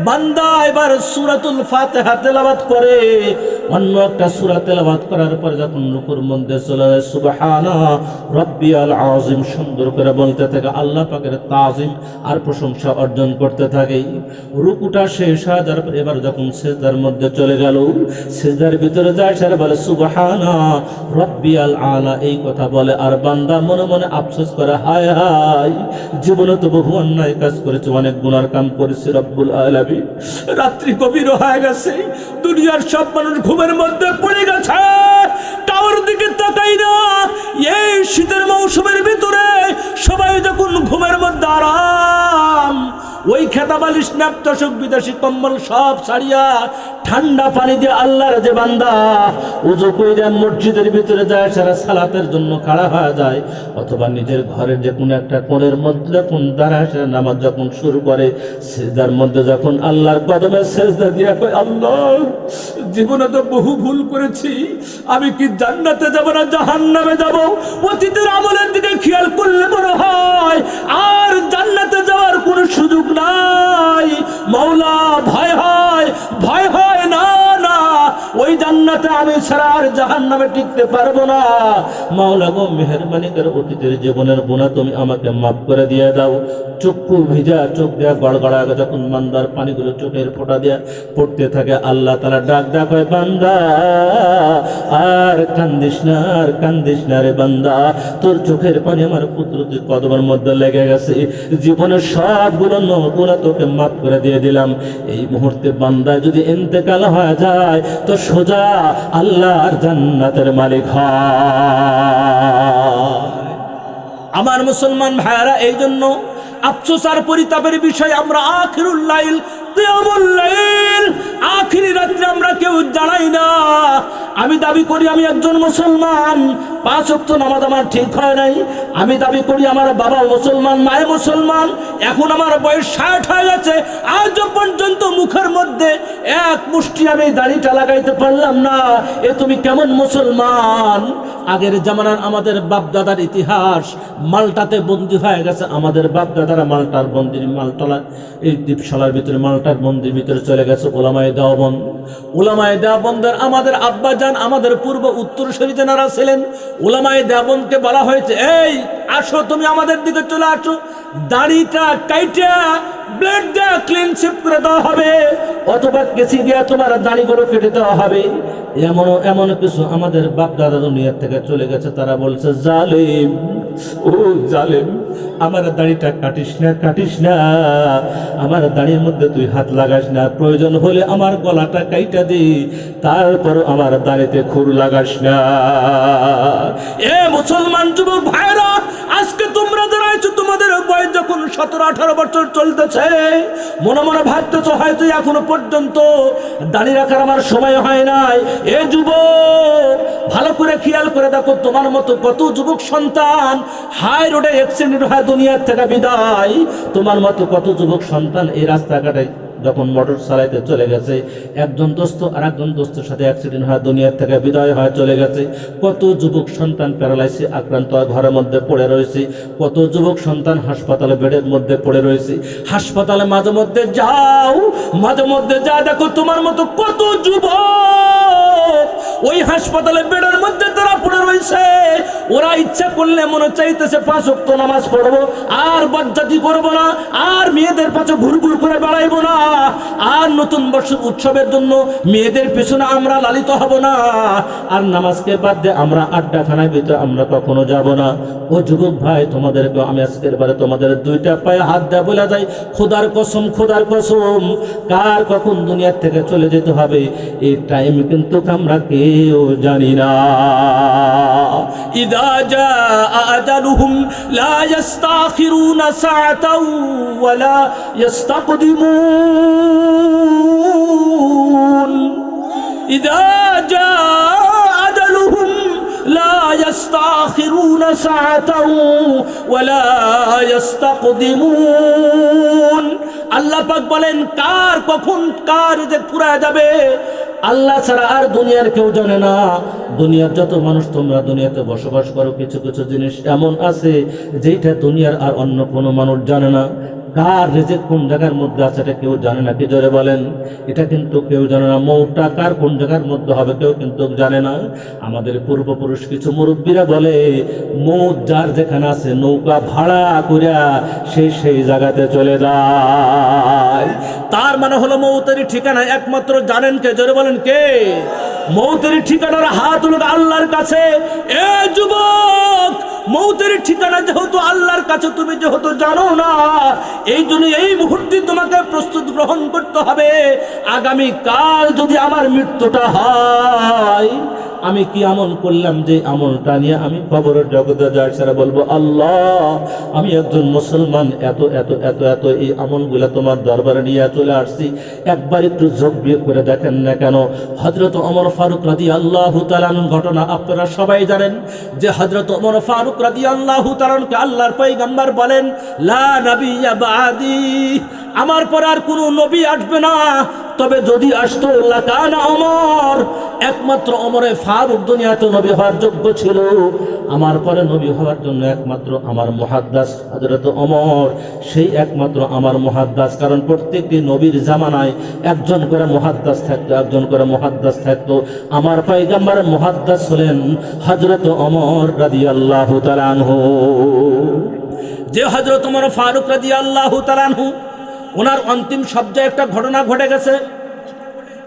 S1: বান্দা এবার সূরাতুল ফাতিহা তেলাওয়াত করে। অন্য একটা সূরা তেলাওয়াত করার পরে যখন রুকুর মধ্যে চলে যায়, সুবহানা রাব্বিয়াল আযীম সুন্দর করে বলতে থাকে, আল্লাহ পাকের তাজিম আর প্রশংসা অর্জন করতে থাকে। রুকুটা শেষ হয়ে যাওয়ার পর এবার যখন সিজদার মধ্যে চলে গেল, সিজদার ভিতরে যায়, সে বলে সুবহানা রাব্বিয়াল আলা, এই কথা বলে। আর বান্দা মনে মনে আফসোস করে, হায় হায়, জীবনে তো বহু অন্যায় কাজ করেছে, অনেক গুনার কাম করেছে, রব্বুল আলামিন রাত্রি গভীর হয়ে গেছে, দুনিয়ার সব মানুষ ঘুমের মধ্যে পড়ে গেছে, টাওয়ার দিকে তাকাই না। এই শীতের মৌসুমের ভিতরে সবাই যখন ঘুমের মধ্যে আরাম, ওই খেতা বালিশ ন্যাপ তোষক বিদেশি কম্বল সব ছাড়িয়া ঠান্ডা পানি দিয়ে আল্লাহর যে বান্দা ওযু কইরা মসজিদের ভিতরে যায়, সারা সালাতের জন্য খাড়া হয়ে যায়, অথবা নিজের ঘরের যে কোনো একটা কোণের মধ্যে যখন দাঁড়ায়, সে নামাজ যখন শুরু করে, সিজদার মধ্যে যখন আল্লাহর কদমে সিজদা দিয়া কয়, আল্লাহ জীবনে তো বহু ভুল করেছি, আমি কি জান্নাতে যাব না জাহান্নামে যাব? অতীতের আমলের দিকে খেয়াল করলে মনে হয় আর জান্নাতে যাওয়ার কোনো সুযোগ নাই। মাওলা ভয় হয় না, ওই জান্নাতে আমি ছাড়া আর জাহান্নামে টিকতে পারবো না। মাওলা গো, মেহেরবানি করে অতীতের জীবনের গুনাহ তুমি আমাকে মাফ করে দিয়ে দাও। চক্ষু ভিজা, চোখ দিয়া গড়গড়া যখন বান্দার পানিগুলো চোখের ফোঁটা দিয়া পড়তে থাকে, আল্লাহ তাআলা ডাক হয়, বান্দা আর কান্দিস না রে বান্দা, তোর চোখের পানি আমার কুদরতের কদমের মধ্যে লেগে গেছে, জীবনের সবগুলো গুনাহ তোকে মাফ করে দিয়ে দিলাম। এই মুহূর্তে বান্দা যদি ইন্তেকাল হয়ে যায় তো সোজা আল্লাহর জান্নাতের মালিক হয়। আমার মুসলমান ভাইয়ারা, এই জন্য আফসোস আর পরিতাপের বিষয়, আমরা আখিরুল লাইল কিয়ামুল লাইল, আখিরি রাত্রে আমরা কেউ জানাই না। আমি দাবি করি আমি একজন মুসলমান, 5 ওয়াক্ত নামাজ আমার ঠিক হয় নাই। আমি দাবি করি আমার বাবা মুসলমান, মায়ে মুসলমান, এখন আমার বয়স 60 হয়ে গেছে, আজ পর্যন্ত মুখের মধ্যে এক মুষ্টি আমি দাড়িটা লাগাইতে পারলাম না। এ তুমি কেমন মুসলমান? আগের জামানার আমাদের বাপদাদার ইতিহাস, মালটাতে বন্দী হয়ে গেছে আমাদের বাপদাদারা, মালটার বন্দির মালতলা এই দ্বীপশালার ভিতরে মালটার বন্দির ভিতরে চলে গেছে ওলামায়ে দেওবন্দ। ওলামায়ে দেওবন্দের আমাদের আব্বাজান, আমাদের পূর্ব উত্তরসূরি যারা ছিলেন, ওলামায়ে দেওবন্দকে বলা হয়েছে, এই আসো তুমি আমাদের দিকে চলে আসো, দাড়িটা কাইটা ব্লেড দিয়ে ক্লিন শেভ করে দেওয়া হবে, অথবা কেসি দিয়ে তোমার দাড়িগুলো কেটে দেওয়া হবে। এমন কিছু আমাদের বাপ দাদা দুনিয়ার থেকে চলে গেছে। তারা বলছে, জালেম, ও জালেম, আমার দাড়িটা কাটিস না, আমার দাড়ির মধ্যে তুই হাত লাগাস না, প্রয়োজন হলে আমার গলাটা কাইটা দে, তারপর আমার দাড়িতে খুর লাগাস না। এ মুসলমান যুবক ভাইরা, আজকে তোমরা দাঁড়াইছো, তোমাদের বয়স যখন 17-18 বছর চলতেছে, মনে মনে ভাবতেছো হয়তো এখনো পর্যন্ত দাড়ি রাখার আমার সময় হয় নাই। এ যুবক, ভালো করে খেয়াল করে দেখো, তোমার মতো কত যুবক সন্তান হাই রোডে অ্যাক্সিডেন্ট হয় দুনিয়ার থেকে বিদায়, তোমার মতো কত যুবক সন্তান এই রাস্তাঘাটে যখন মোটর চালাইতে চলে গেছে, একজন দোস্ত আর একজন দোস্তের সাথে অ্যাক্সিডেন্ট হয় দুনিয়ার থেকে বিদায় হয় চলে গেছে। কত যুবক সন্তান প্যারালাইসিস আক্রান্ত ঘরের মধ্যে পড়ে রয়েছে, কত যুবক সন্তান হাসপাতালে বেডের মধ্যে পড়ে রয়েছে। হাসপাতালে মাঝে মধ্যে যা দেখো, তোমার মতো কত যুবক ওই হাসপাতালে বেডের মধ্যে তারা পড়ে রয়েছে। ওরা ইচ্ছা করলে মনে চাইতেছে 5 ওয়াক্ত নামাজ পড়বো, আর বজ্জাতি করবো না, আর মেয়েদের পাশে ঘুরঘুর করে বেড়াইবো না, আর নতুন বর্ষের উৎসবের জন্য মেয়েদের পেছনে আমরা লালিত হব না, আর নামাজকে বাদ দিয়ে আমরা আড্ডাখানায় ভিতরে আমরা কখনো যাব না। ও যুবক ভাই, তোমাদেরকে আমি আজকের বারে তোমাদের 2টা পায়ে হাত দেয়া বলে যাই, খোদার কসম, কার কখন দুনিয়ার থেকে চলে যেতে হবে এই টাইম কিন্তু আমরা কেউ জানি না। ইদা জাআ আজালুহুম লা ইস্তাখিরুনা সাআতাও ওয়া লা ইস্তাকদিমুন। ইদা জাআ আজালুহুম লা ইস্তাখিরুনা সাআতাও ওয়া লা ইস্তাকদিমুন। আল্লাহ পাক বলেন, কার কখন কার যে পুরা যাবে আল্লাহ ছাড়া আর দুনিয়ার কেউ জানে না। দুনিয়ার যত মানুষ তোমরা দুনিয়াতে বসবাস করো, কিছু কিছু জিনিস এমন আছে যেটা দুনিয়ার আর অন্য কোনো মানুষ জানে না। কার রিজিক কোন জায়গার মধ্যে আছে এটা কেউ জানে না। কি জোরে বলেন? এটা কিন্তু কেউ জানে না। মৌটা কার কোন জায়গার মধ্যে হবে কেউ কিন্তু জানে না। আমাদের পূর্বপুরুষ কিছু মুরব্বীরা বলে, মৌত যার যেখানে আছে নৌকা ভাড়া করিয়া সেই জায়গাতে চলে যায়। তার মানে হলো মৌতের ঠিকানা একমাত্র জানেন কে? জোরে বলেন কে? মৌতের ঠিকানার হাত হলো আল্লাহর কাছে। এ যুবক, মৌতের ঠিকানা যেহেতু আল্লাহর কাছে, তুমি যেহেতু জানো না, এই জন্য এই মুহূর্তে তোমাকে প্রস্তুত গ্রহণ করতে হবে। আগামী কাল যদি আমার মৃত্যুটা হয়, আমি কি আমল করলাম যে আমলটা নিয়ে আমি কবরের জগতে যাই, সেটা বলবো, আল্লাহ আমি একজন মুসলমান, এত এত এত এত এই আমলগুলা তোমার দরবারে নিয়ে চলে আসছি, একবার একটু যোগ বিয়োগ করে দেখেন না কেন। হযরত ওমর ফারুক রাদিয়াল্লাহু তাআলা ঘটনা আপনারা সবাই জানেন যে হযরত ওমর ফারুক রাদিয়াল্লাহু তাআলাকে আল্লাহর পয়গম্বর বলেন, লা নাবিয়্যা বাদি, আমার পর আর কোনো নবী আসবে না, তবে যদি আসতো লাকানা ওমর, একমাত্র ওমরে ফারুক দুনিয়াতে নবী হওয়ার যোগ্য ছিল। আমার পরে নবী হওয়ার জন্য একমাত্র আমার মুহাদ্দিস হযরত ওমর, সেই একমাত্র আমার মুহাদ্দিস। কারণ প্রত্যেকটি নবীর জামানায় একজন করে মুহাদ্দিস থাকতো, একজন করে মুহাদ্দিস থাকতো। আমার পয়গম্বর মুহাদ্দিস হলেন হযরত ওমর রাদিয়াল্লাহু তাআলা আনহু। যে হযরত ওমর ফারুক রাদিয়াল্লাহু তাআলা আনহু, ওনার অন্তিম সজ্জায় একটা ঘটনা ঘটে গেছে।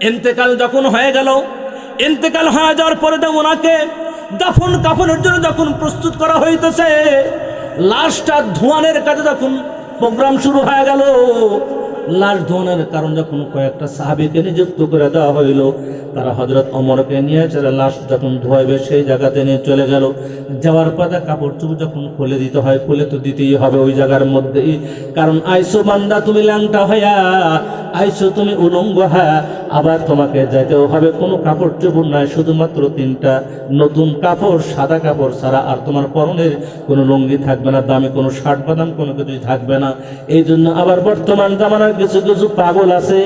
S1: ইন্তেকাল যখন হয়ে গেল, ইন্তেকাল হয়ে যাওয়ার পরে ওনাকে দাফন কাফনের জন্য যখন প্রস্তুত করা হইতেছে, লাশটা ধোয়ানের কাজে যখন প্রোগ্রাম শুরু হয়ে গেল, লাশ ধোয়ানের কারণ যখন কয়েকটা সাহাবীকে নিযুক্ত করে দেওয়া হইল, তারা হযরত ওমরকে নিয়ে চলে লাশ যখন ধোয়াইবে সেই জায়গাতে নিয়ে চলে গেল। যাওয়ার পথে কাপড় চোপড় যখন খুলে দিতে হয়, খুলে তো দিতেই হবে ওই জায়গার মধ্যেই, কারণ আইসো বান্দা তুমি ল্যাংটা হইয়া, আইসো তুমি উলঙ্গ হ্যাঁ, আবার তোমাকে যেতেও হবে, কোনো কাপড় চোপড় নাই, শুধুমাত্র 3টা নতুন কাপড়, সাদা কাপড় ছাড়া। আর তোমার পরনের কোনো লুঙ্গি থাকবে না, দামি কোনো শার্ট বাদাম কোনো কিছুই থাকবে না। এই জন্য আবার বর্তমান জামানার কিছু কিছু পাগল আছে,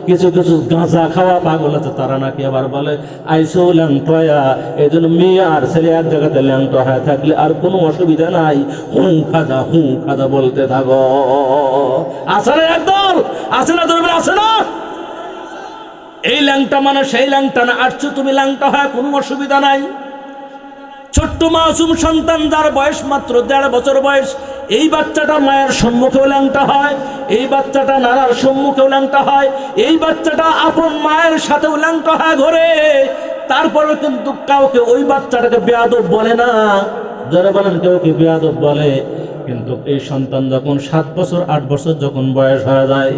S1: কিছু কিছু গাঁজা খাওয়া পাগল আছে, তারা নাকি আবার বলে আইসো ল্যাংটয়া। এই জন্য মেয়ে আর ছেলে এক জায়গাতে ল্যাংটো হয়ে থাকলে আর কোনো অসুবিধা নাই, হুঁ খাজা বলতে থাকো। আছে না একদল, আছে না ধরবে, আছে না? এই ল্যাংটা মানে সেই ল্যাংটা না, আসছো তুমি ল্যাংটা হয়, কোনো অসুবিধা নাই। ছোট্ট মাসুম সন্তান, যার বয়স মাত্র 1.5 বছর বয়স, এই বাচ্চাটা মায়ের সম্মুখেও ল্যাংটা হয়, এই বাচ্চাটা নানার সম্মুখেও ল্যাংটা হয়, এই বাচ্চাটা আপন মায়ের সাথেও ল্যাংটা হয় ঘরে। তারপরে কিন্তু কাউকে ওই বাচ্চাটাকে বেয়াদব বলে না। যারা বলেন কেউ কি বেয়াদব বলে? কিন্তু এই সন্তান যখন 7 বছর 8 বছর যখন বয়স হয়ে যায়,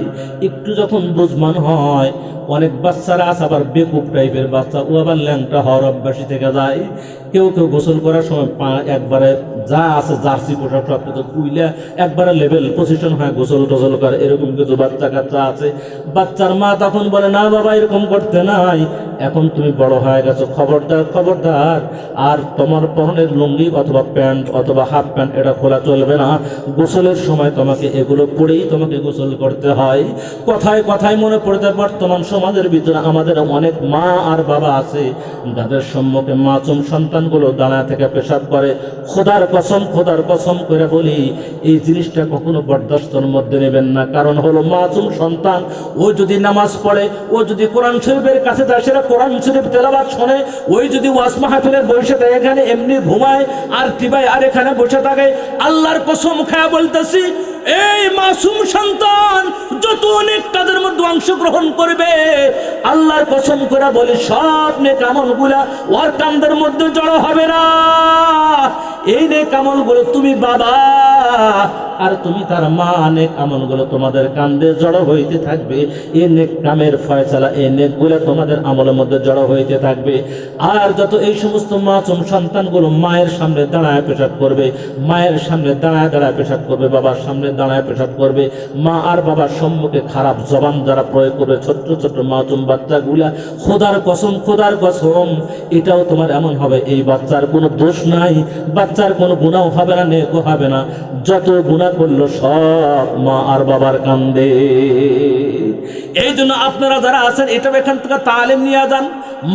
S1: একটু যখন বুঝমান হয়, অনেক বাচ্চারা আছে আবার বেকুব টাইপের বাচ্চা, ও আবার ল্যাংটা হওয়ার অভ্যাসী থেকে যায়। কেউ কেউ গোসল করার সময় একবারে যা আছে জার্সি পোশাক সব কিছু কুইলা একবারে লেভেল পজিশন হয়, গোসল টোসল করে। এরকম কিছু বাচ্চা কাচ্চা আছে। বাচ্চার মা তখন বলে না বাবা এরকম করতে নাই, এখন তুমি বড় হয়ে গেছো, খবরদার খবরদার, আর তোমার পরনের লুঙ্গি অথবা প্যান্ট অথবা হাফ প্যান্ট এটা খোলা চলবে না, গোসলের সময় তোমাকে এগুলো পরেই তোমাকে গোসল করতে হয়। কথায় কথায় মনে পড়তে, বর্তমান সমাজের ভিতরে আমাদের অনেক মা আর বাবা আছে যাদের সম্মুখে মাসুম সন্তানগুলো দাঁড়া থেকে পেশাব করে। খোদার কসম করে বলি, এই জিনিসটা কখনো বরদাস্তর মধ্যে নেবেন না। কারণ হলো মাসুম সন্তান, ও যদি নামাজ পড়ে, ও যদি কোরআন শরীফের কাছে যায়, সেটা কোরআন শরীফ তেলাওয়াত শোনে, ওই যদি ওয়াজ মাহফিলে বসে থাকে, এখানে এমনি ঘুমায় আর টিপায় আর এখানে বসে থাকে, আল্লাহর কসম খায়া বলতেছি, এই মাসুম সন্তান যত অনেক কাজের মধ্যে অংশগ্রহণ করবে, আল্লাহর কসম করে বলি সব নেক আমলগুলা ওর কান্দের মধ্যে জড়ো হবে না। এই নেক আমলগুলো তুমি বাবা আর তুমি তার মা, নেক আমলগুলো তোমাদের কান্দে জড়ো হইতে থাকবে। এই নেক কামের ফয়সালা, এই নেকগুলো তোমাদের আমলের মধ্যে জড়ো হইতে থাকবে। আর যত এই সমস্ত মাসুম সন্তানগুলো মায়ের সামনে দাঁড়ায় পেশাব করবে, মায়ের সামনে দাঁড়ায় পেশাব করবে, বাবার সামনে দাঁড়ায় পেশাব করবে, মা আর বাবার সম্মুখে খারাপ জবান যারা প্রয়োগ করবে, ছোট্ট ছোট্ট মাসুম বাচ্চাগুলা, খোদার কসম এটাও তোমার এমন হবে, এই বাচ্চার কোনো দোষ নাই, বাচ্চার কোনো গুনাহ হবে না, নেকও হবে না, যত গুনাহ করলো সব মা আর বাবার কান্দে। এই জন্য আপনারা যারা আছেন, এটা এখান থেকে তালিম নিয়ে যান।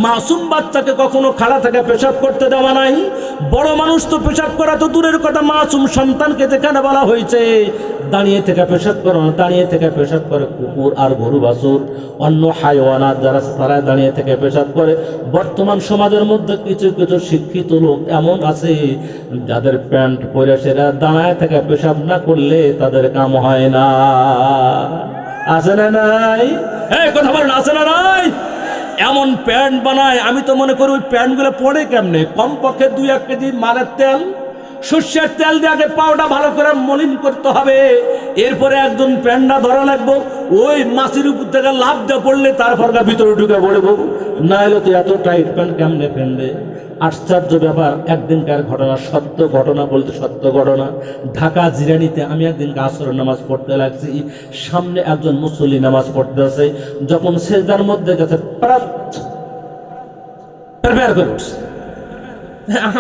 S1: মাসুম বাচ্চাকে কখনো খাড়া থেকে পেশাব করতে দেওয়া নাই। বড় মানুষ তো পেশাব করা তো দূরের কথা, মাসুম সন্তানকে যেখানে বলা হয়েছে দাঁড়িয়ে থেকে পেশাব করো, দাঁড়িয়ে থেকে পেশাব করে কুকুর আর গরু বাছুর, অন্য হাইওয়ানাত যারা তারা দাঁড়িয়ে থেকে পেশাব করে। বর্তমান সমাজের মধ্যে কিছু কিছু শিক্ষিত লোক এমন আছে যাদের প্যান্ট পরে সেরা দাঁড়ায় থেকে পেশাব না করলে তাদের কাম হয় না। আছে না নাই? এই কথা বলেন, আছে না নাই? এমন প্যান্ট বানায়, আমি তো মনে করি ওই প্যান্টগুলো পরে কেমনে, কমপক্ষে 2-1 কেজি মালের তেল, সর্ষের তেল দিয়ে আগে পাউডার ভালো করে মলিন করতে হবে, এরপরে একজন প্যান্টটা ধরা লাগবো, ওই মাছের উপর থেকে লাভ দিয়ে পড়লে তারপর ভিতরে ঢুকে পড়বো, না হলে তো এত টাইট প্যান্ট কেমনে ফেলবে। আশ্চর্য ব্যাপার, একদিনকার ঘটনা, সত্য ঘটনা বলতে সত্য ঘটনা। ঢাকা জিরানিতে আমি একদিনকে আসরের নামাজ পড়তে লাগছি, সামনে একজন মুসল্লি নামাজ পড়তে আছে, যখন সেজদার মধ্যে গেছে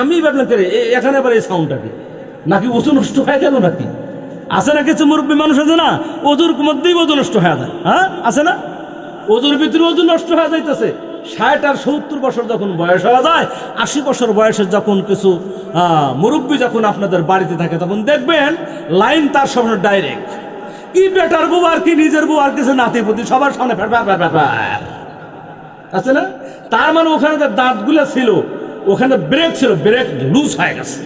S1: আমি ভাবলাম এখানে আবার এই সাউন্ডটা কি, নাকি ওজন নষ্ট হয়ে গেল নাকি? আছে না কিছু মুরব্বী মানুষ আছে না, ওজুর মধ্যেই ওজন নষ্ট হয়ে যায়। হ্যাঁ আছে না, ওজুর ভিতরে ওজন নষ্ট হয়ে যাইতেছে। 60 আর 70 বছর যখন বয়স হয়ে যায়, 80 বছর বয়সের যখন কিছু মুরব্বী যখন আপনাদের বাড়িতে থাকে, তখন দেখবেন লাইন তার সামনে ডাইরেক্ট, কি বেটার বউ আর কি নিজের বউ আর কিছু নাতিপুতি সবার সামনে আছে না। তার মানে ওখানে যে দাঁতগুলো ছিল, ওখানে ব্রেক ছিল, ব্রেক লুজ হয়ে গেছে।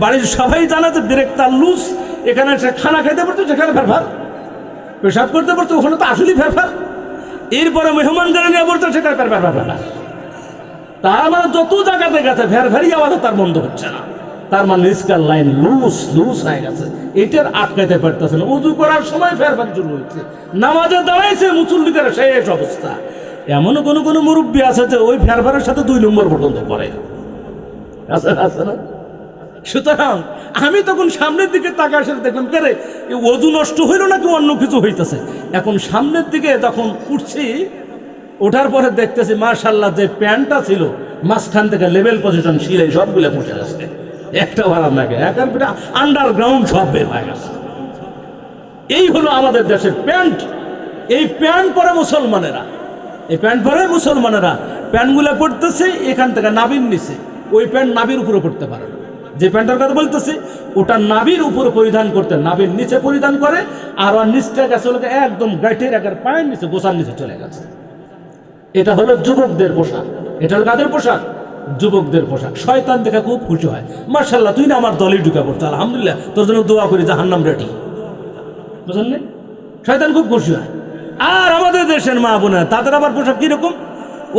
S1: বাড়ির সবাই জানে যে ব্রেক তার লুজ, এখানে সে খানা খাইতে পারতো, সেখানে ফেরফার, পেশাব করতে পারতো, ওখানে তো আসলেই ফেরফার। এরপরে মেহমান যারা নিয়ে পড়তো সেখানে ফেরফার। তার মানে যত জায়গাতে গেছে ফেরফারি আওয়াজও তার বন্ধ হচ্ছে না, তার মানে রিস্কার লাইন লুজ হয়ে গেছে, এটার আটকাইতে পারতেছে না। উজু করার সময় ফেরফার শুরু হয়েছে, নামাজে দাঁড়াইছে মুসল্লিদের শেষ অবস্থা। এমনও কোনো মুরব্বী আছে যে ওই ফেরফারের সাথে 2 নম্বর পর্যন্ত করে, আছে না। সুতরাং আমি তখন সামনের দিকে তাকায় দেখলাম, কে রে ওযু নষ্ট হইল নাকি অন্য কিছু হইতেছে। এখন সামনের দিকে যখন উঠছি, ওঠার পরে দেখতেছি মাশাআল্লাহ যে প্যান্টটা ছিল মাঝখান থেকে লেভেল পজিশন ছিঁড়ে সবগুলো মুছে গেছে, একটা ভাড়া লাগে এখন আন্ডারগ্রাউন্ড সব বের হয়ে গেছে। এই হলো আমাদের দেশের প্যান্ট। এই প্যান্ট পরে মুসলমানেরা, এই প্যান্ট পরে মুসলমানেরা প্যান্টগুলো পরতেছে এখান থেকে নাভির নিচে, ওই প্যান্ট নাভির উপরে পড়তে পারে না। যে প্যান্টের কথা বলতেছি ওটা নাভির উপরে পরিধান করতে, নাভির নিচে পরিধান করে, আর ওর নিচটা গেছে একদম গাইটের একের পায়ের নিচে গোসার নিচে চলে গেছে। এটা হলো যুবকদের পোশাক। এটা হলো কাদের পোশাক? যুবকদের পোশাক। শয়তান দেখে খুব খুশি হয়, মাশাআল্লাহ তুই না আমার দলে ঢুকে পড়তো, আলহামদুলিল্লাহ তোর জন্য দোয়া করি, জাহান্নাম রেডি। বুঝলেন না? শয়তান খুব খুশি হয়। আর আমাদের দেশের মা বোনেরা তাদের আবার পোশাক কিরকম?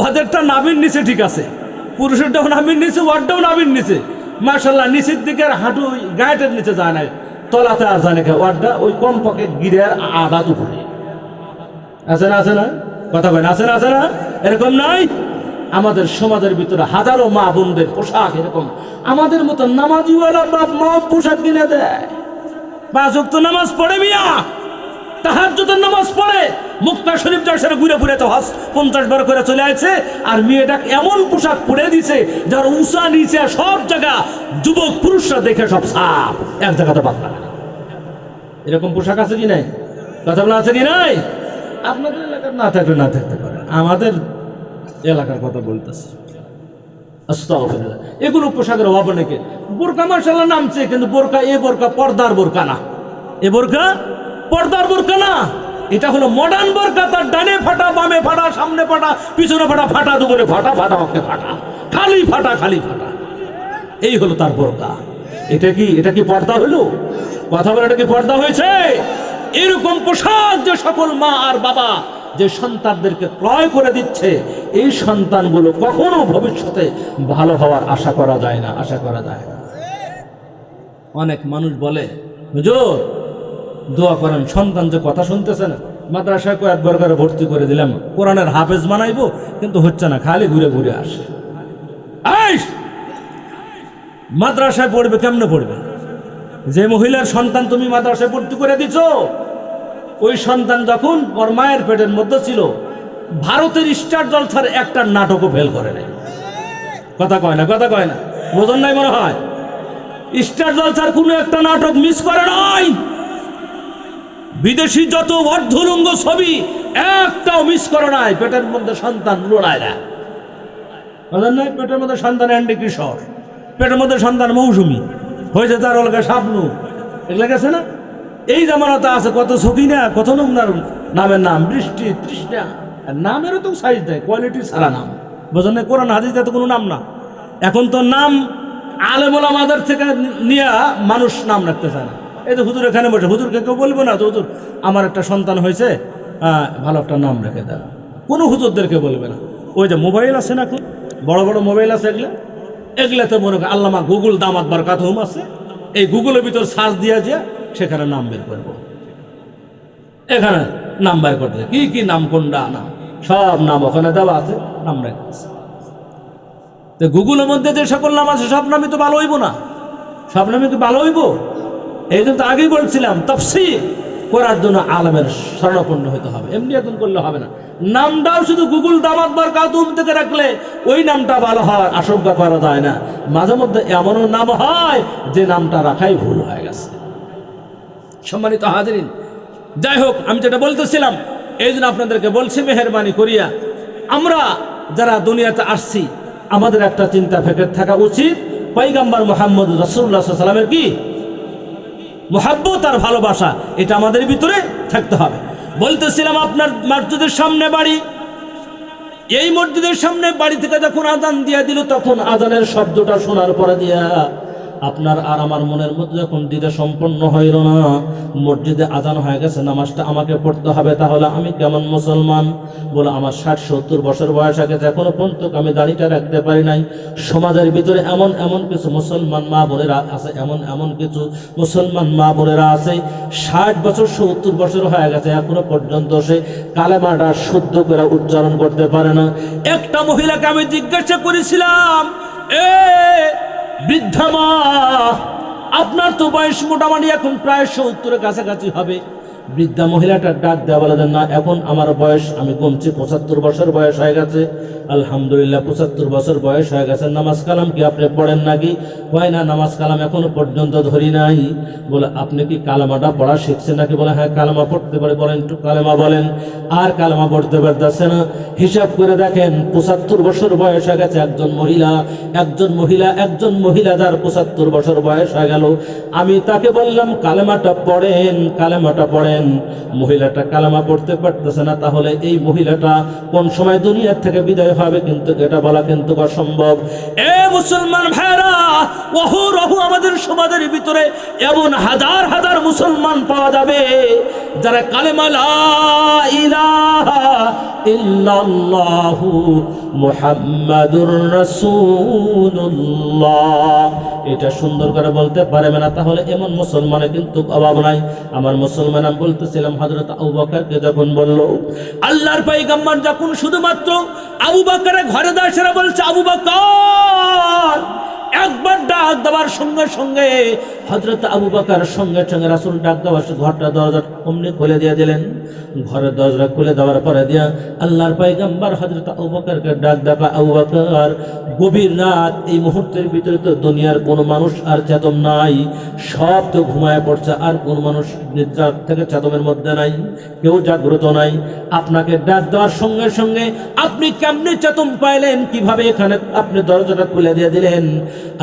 S1: ওদেরটা নাভির নিচে ঠিক আছে, পুরুষেরটাও নাভির নিচে, ওয়ারটাও নাভির নিচে, মাশাআল্লাহ নিচের দিকে আর হাঁটু গায়েটের নিচে যায় না, তলাতে আর যায় না, ওয়ারটা ওই কম পকেট গিরে আধা দুপুরে আছে না, আছে না? কথা কয় না, আছে না, আছে না? এরকম নাই? আমাদের সমাজের ভিতরে হাজারো মা বোনদের পোশাক এরকম। আমাদের মতো নামাজিওয়ালা বাপ মা পোশাক কিনে দেয়, 5 ওয়াক্ত নামাজ পড়ে, মিয়া তাহাজ্জুদের নামাজ পড়ে, মক্কা শরীফ যায় সেটা ঘুরে ঘুরে তো হজ 50 বার করে চলে আসছে, আর মেয়েটা এমন পোশাক পরে দিছে যার উঁচা নিচে সব জায়গা যুবক পুরুষরা দেখে সব সাপ, এক জায়গাতে বাঁধা। এরকম পোশাক আছে কি নাই? কথা বলা আছে কি নাই? আপনাদের এলাকার না থাকলে না থাকতে পারে, আমাদের এলাকার কথা বলতেছে। আস্তাগফিরুল্লাহ। এগুলো পোশাকের অভাব নাকি? বোরকা মাশাআল্লাহ নামছে, কিন্তু বোরকা এ বোরকা পর্দার বোরকা না, এ বোরকা পর্দার বোরকা না, এটা হলো মডার্ন বোরকা। তার ডানে ফাটা, বামে ফাটা, সামনে ফাটা, পিছনে ফাটা, ফাটা দুপুরে ফাটা, ফাটা ওকে ফাটা, খালি ফাটা, খালি ফাটা, এই হলো তার বোরকা। এটা কি, এটা কি পর্দা হলো? কথা বলে এটা কি পর্দা হয়েছে? এরকম পোশাক যে সকল মা আর বাবা যে সন্তানদেরকে ক্রয় করে দিচ্ছে, এই সন্তানগুলো কখনো ভবিষ্যতে ভালো হওয়ার আশা করা যায় না, আশা করা যায় না। অনেক মানুষ বলে হুজুর দোয়া করেন, সন্তান যে কথা শুনতেছে না, মাদ্রাসায় কয়েকবার করে ভর্তি করে দিলাম, কোরআনের হাফেজ বানাইবো, কিন্তু হচ্ছে না, খালি ঘুরে ঘুরে আসে। মাদ্রাসায় পড়বে কেমনে পড়বে? যে মহিলার সন্তান তুমি মাদ্রাসায় ভর্তি করে দিছ, ওই সন্তান যখন ওর মায়ের পেটের মধ্যে ছিল, ভারতের স্টার জলসার একটা নাটকও ফেল করে নাই। কথা কয় না, কথা কয় না, বোঝন নাই মনে হয়? স্টার জলসার কোনো একটা নাটক মিস করে নাই। বিদেশি যত অর্ধলঙ্গ ছবি একটাও মিস করে নাই। পেটের মধ্যে সন্তান লড়ায় না, বোঝেন নাই? পেটের মধ্যে সন্তান অ্যান্ডি কিশোর, পেটের মধ্যে সন্তান মৌসুমী হয়েছে, তার অলগা স্বপ্ন, এগুলো গেছে না? এই জামানাতে আছে কত ছবি না, কত নমুনার নামের নাম, বৃষ্টি, তৃষ্ণা, নামেরও তো সাইজ দেয়, কোয়ালিটি ছাড়া নাম। বোঝেন না? কোরআন হাদিসে তো কোনো নাম না। এখন তো নাম আলেম ওলামাদের থেকে নিয়ে মানুষ নাম রাখতে চায় না। এই তো হুজুর এখানে বসে, হুজুরকে কেউ বলবো না তো হুজুর আমার একটা সন্তান হয়েছে, ভালো একটা নাম রেখে দেন, কোনো হুজুরদেরকে বলবে না। ওই যে মোবাইল আছে না, এখন বড় বড় মোবাইল আছে, এগুলাতে মনে করেন আল্লামা গুগল দামাত বারকাতুহুম আছে, এই গুগলের ভিতর সার্চ দিয়ে যে সেখানে নাম বের করবো, এখানে নাম বের করতে কি কি নাম, কোনটা নাম, সব নাম ওখানে দেওয়া আছে, নাম রেখেছে। তো গুগলের মধ্যে যে সকল নাম আছে সব নামই তো ভালো হইব না, সব নামই তো ভালো হইব। এই জন্য তো আগেই বলছিলাম, তাফসীর করার জন্য আলেমের শরণাপন্ন হতে হবে, এমনি এখন করলে হবে না। নামটাও শুধু গুগল দামাত বারকাতুহুম থেকে রাখলে ওই নামটা ভালো হওয়ার আশঙ্কা করা যায় না। মাঝে মধ্যে এমনও নাম হয় যে নামটা রাখাই ভুল হয়ে গেছে। সম্মানিত হাজিরিন, যাই হোক, আমি যেটা বলতেছিলাম, এই জন্য আপনাদেরকে বলছি মেহেরবানি করিয়া, আমরা যারা দুনিয়াতে আসছি আমাদের একটা চিন্তা ফিকির থাকা উচিত, পয়গম্বর মুহাম্মদ রাসূলুল্লাহ সাল্লাল্লাহু আলাইহি ওয়াসাল্লামের কি মুহাব্বত আর ভালোবাসা, এটা আমাদের ভিতরে থাকতে হবে। বলতেছিলাম আপনার মসজিদের সামনে বাড়ি, এই মসজিদের সামনে বাড়ি থেকে যখন আজান দিয়া দিল, তখন আজানের শব্দটা শোনার পরে দিয়া আপনার আর আমার মনের মধ্যে যখন দ্বিধা সম্পন্ন হইল না, মসজিদে আজান হয়ে গেছে, নামাজটা আমাকে পড়তে হবে, তাহলে আমি কেমন মুসলমান? বলে আমার 60-70 বছর বয়স আগে এখনো পর্যন্ত আমি দাড়িটা রাখতে পারি নাই। সমাজের ভিতরে এমন এমন কিছু মুসলমান মা বোনেরা আছে, এমন কিছু মুসলমান মা বোনেরা আছে 60 বছর 70 বছর হয়ে গেছে, এখনো পর্যন্ত সে কালেমাটা শুদ্ধ করে উচ্চারণ করতে পারে না। একটা মহিলাকে আমি জিজ্ঞাসা করেছিলাম, বৃদ্ধা মা, আপনার তো বয়স মোটামুটি এখন প্রায় 70-এর কাছাকাছি হবে। বৃদ্ধা মহিলাটা ডাক দেওয়া বলে না, এখন আমার বয়স আমি কমছি 75 বছর বয়স হয়ে গেছে। আলহামদুলিল্লাহ 75 বছর বয়স হয়ে গেছে, নামাজ কালাম কি আপনি পড়েন নাকি? হয় না, নামাজ কালাম এখনো পর্যন্ত ধরি নাই। বলে আপনি কি কালামাটা পড়া শিখছেন নাকি? বলে হ্যাঁ কালামা পড়তে পারে। বলেন একটু কালেমা বলেন। আর কালেমা পড়তে পারতেছে না। হিসাব করে দেখেন 75 বছর বয়স হয়ে গেছে একজন মহিলা যার 75 বছর বয়স হয়ে গেল। আমি তাকে বললাম কালেমাটা পড়েন। মহিলাটা কালেমা পড়তে পারতেছে না। তাহলে এই মহিলাটা কোন সময় দুনিয়া থেকে বিদায় হবে কিন্তু এটা বলা কিন্তু অসম্ভব। এ মুসলমান ভাইরা, অহরহ আমাদের সমাজের ভিতরে এমন হাজার হাজার মুসলমান পাওয়া যাবে যারা কালেমা লা ইলাহা ইল্লাল্লাহু মুহাম্মাদুর রাসূলুল্লাহ এটা সুন্দর করে বলতে পারবে না। তাহলে এমন মুসলমানের কিন্তু অভাব নাই। আমার মুসলমান আমি বলতেছিলাম হযরত আবু বকরকে যখন বলল আল্লাহর পয়গম্বর, যখন শুধুমাত্র আবু বকরের ঘরে দাঁড়িয়ে বলছে আবু বকর, একবার ডাক দেওয়ার সঙ্গে সঙ্গে হযরত আবু বকর সঙ্গে সঙ্গে রাসূল ডাক দেওয়ার ঘরটা দরজা অমনি খুলে দিয়ে দিলেন। ঘরের দরজা খুলে দেওয়ার পরে দিয়া আল্লাহর পয়গম্বর হযরত আবু বকরকে ডাক দেবা, আবু বকর গভীর রাত, এই মুহূর্তের ভিতরে তো দুনিয়ার কোনো মানুষ আর চেতন নাই, সব তো ঘুমায় পড়ছে, আর কোন মানুষ নিদ্রা থেকে চেতনের মধ্যে নাই, কেউ জাগ্রত নাই। আপনাকে ডাক দেওয়ার সঙ্গে সঙ্গে আপনি কেমনে চেতন পাইলেন? কিভাবে এখানে আপনি দরজাটা খুলে দিয়ে দিলেন?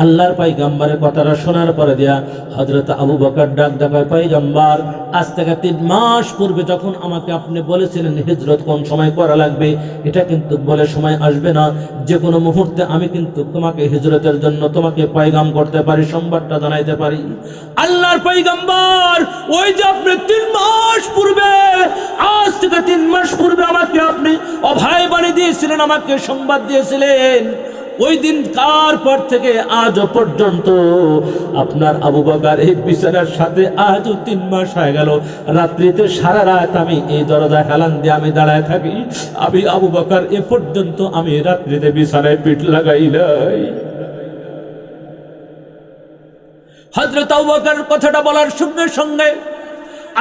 S1: আল্লাহর পয়গম্বরের কথাটা শোনার পরে দিয়া হযরত আবু বকর ডাক দেখায়, পয়গম্বর আজ থেকে 3 মাস পূর্বে যখন আমাকে আপনি বলেছিলেন হিজরত কোন সময় করা লাগবে, এটা কিন্তু বলে সময় আসবে না, যে কোনো মুহূর্তে আমি কিন্তু তোমাকে হিজরতের জন্য তোমাকে পয়গাম করতে পারি, সংবাদটা জানাইতে পারি। আল্লাহর পয়গম্বর ওই যে আপনি 3 মাস পূর্বে, আজ থেকে 3 মাস পূর্বে আমাকে আপনি অভয় বাণী দিয়েছিলেন, আমাকে সংবাদ দিয়েছিলেন, ওই দিন কার পর থেকে আজও পর্যন্ত আপনার আবু বকর এই বিছানার সাথে আজও 3 মাস হয়ে গেল। রাত্রিতে সারা রাত আমি এই দরজায় হেলান দিয়ে আমি দাঁড়ায় থাকি। আমি আবু বকর এ পর্যন্ত আমি রাত্রিতে বিছানায় পিঠ লাগাই নাই। হযরত আবু বকর কথাটা বলার সঙ্গে সঙ্গে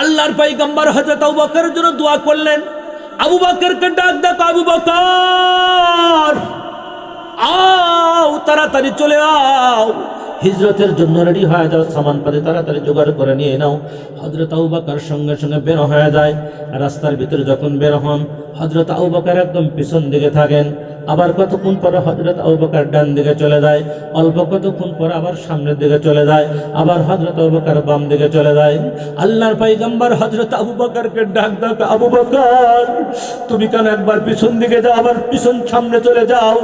S1: আল্লাহর পয়গম্বর হযরত আবু বকরের জন্য দোয়া করলেন। আবু বকরকে ডাক দেখো, আবু বকর আও, তাড়াতাড়ি চলে আও, হিজরতের জন্য রেডি হয়ে যাও, সামান পাতি তাড়াতাড়ি জোগাড় করে নিয়ে নাও। হযরত আবু বকর সঙ্গে সঙ্গে বের হয়ে যায়। রাস্তার ভিতরে যখন বের হন, হযরত আবু বকর একদম পিছন দিকে থাকেন। আবার কতক্ষণ পরে হযরত আবু বকর ডান দিকে চলে যায়, অল্প কতক্ষণ পরে আবার সামনের দিকে চলে যায়, আবার হযরত আবু বকর বাম দিকে চলে যায়। আল্লাহর পয়গম্বর হযরত আবু বকরকে ডাক দাও, আবু বকর তুমি কেন একবার পিছন দিকে যাও, আবার পিছন সামনে চলে যাও,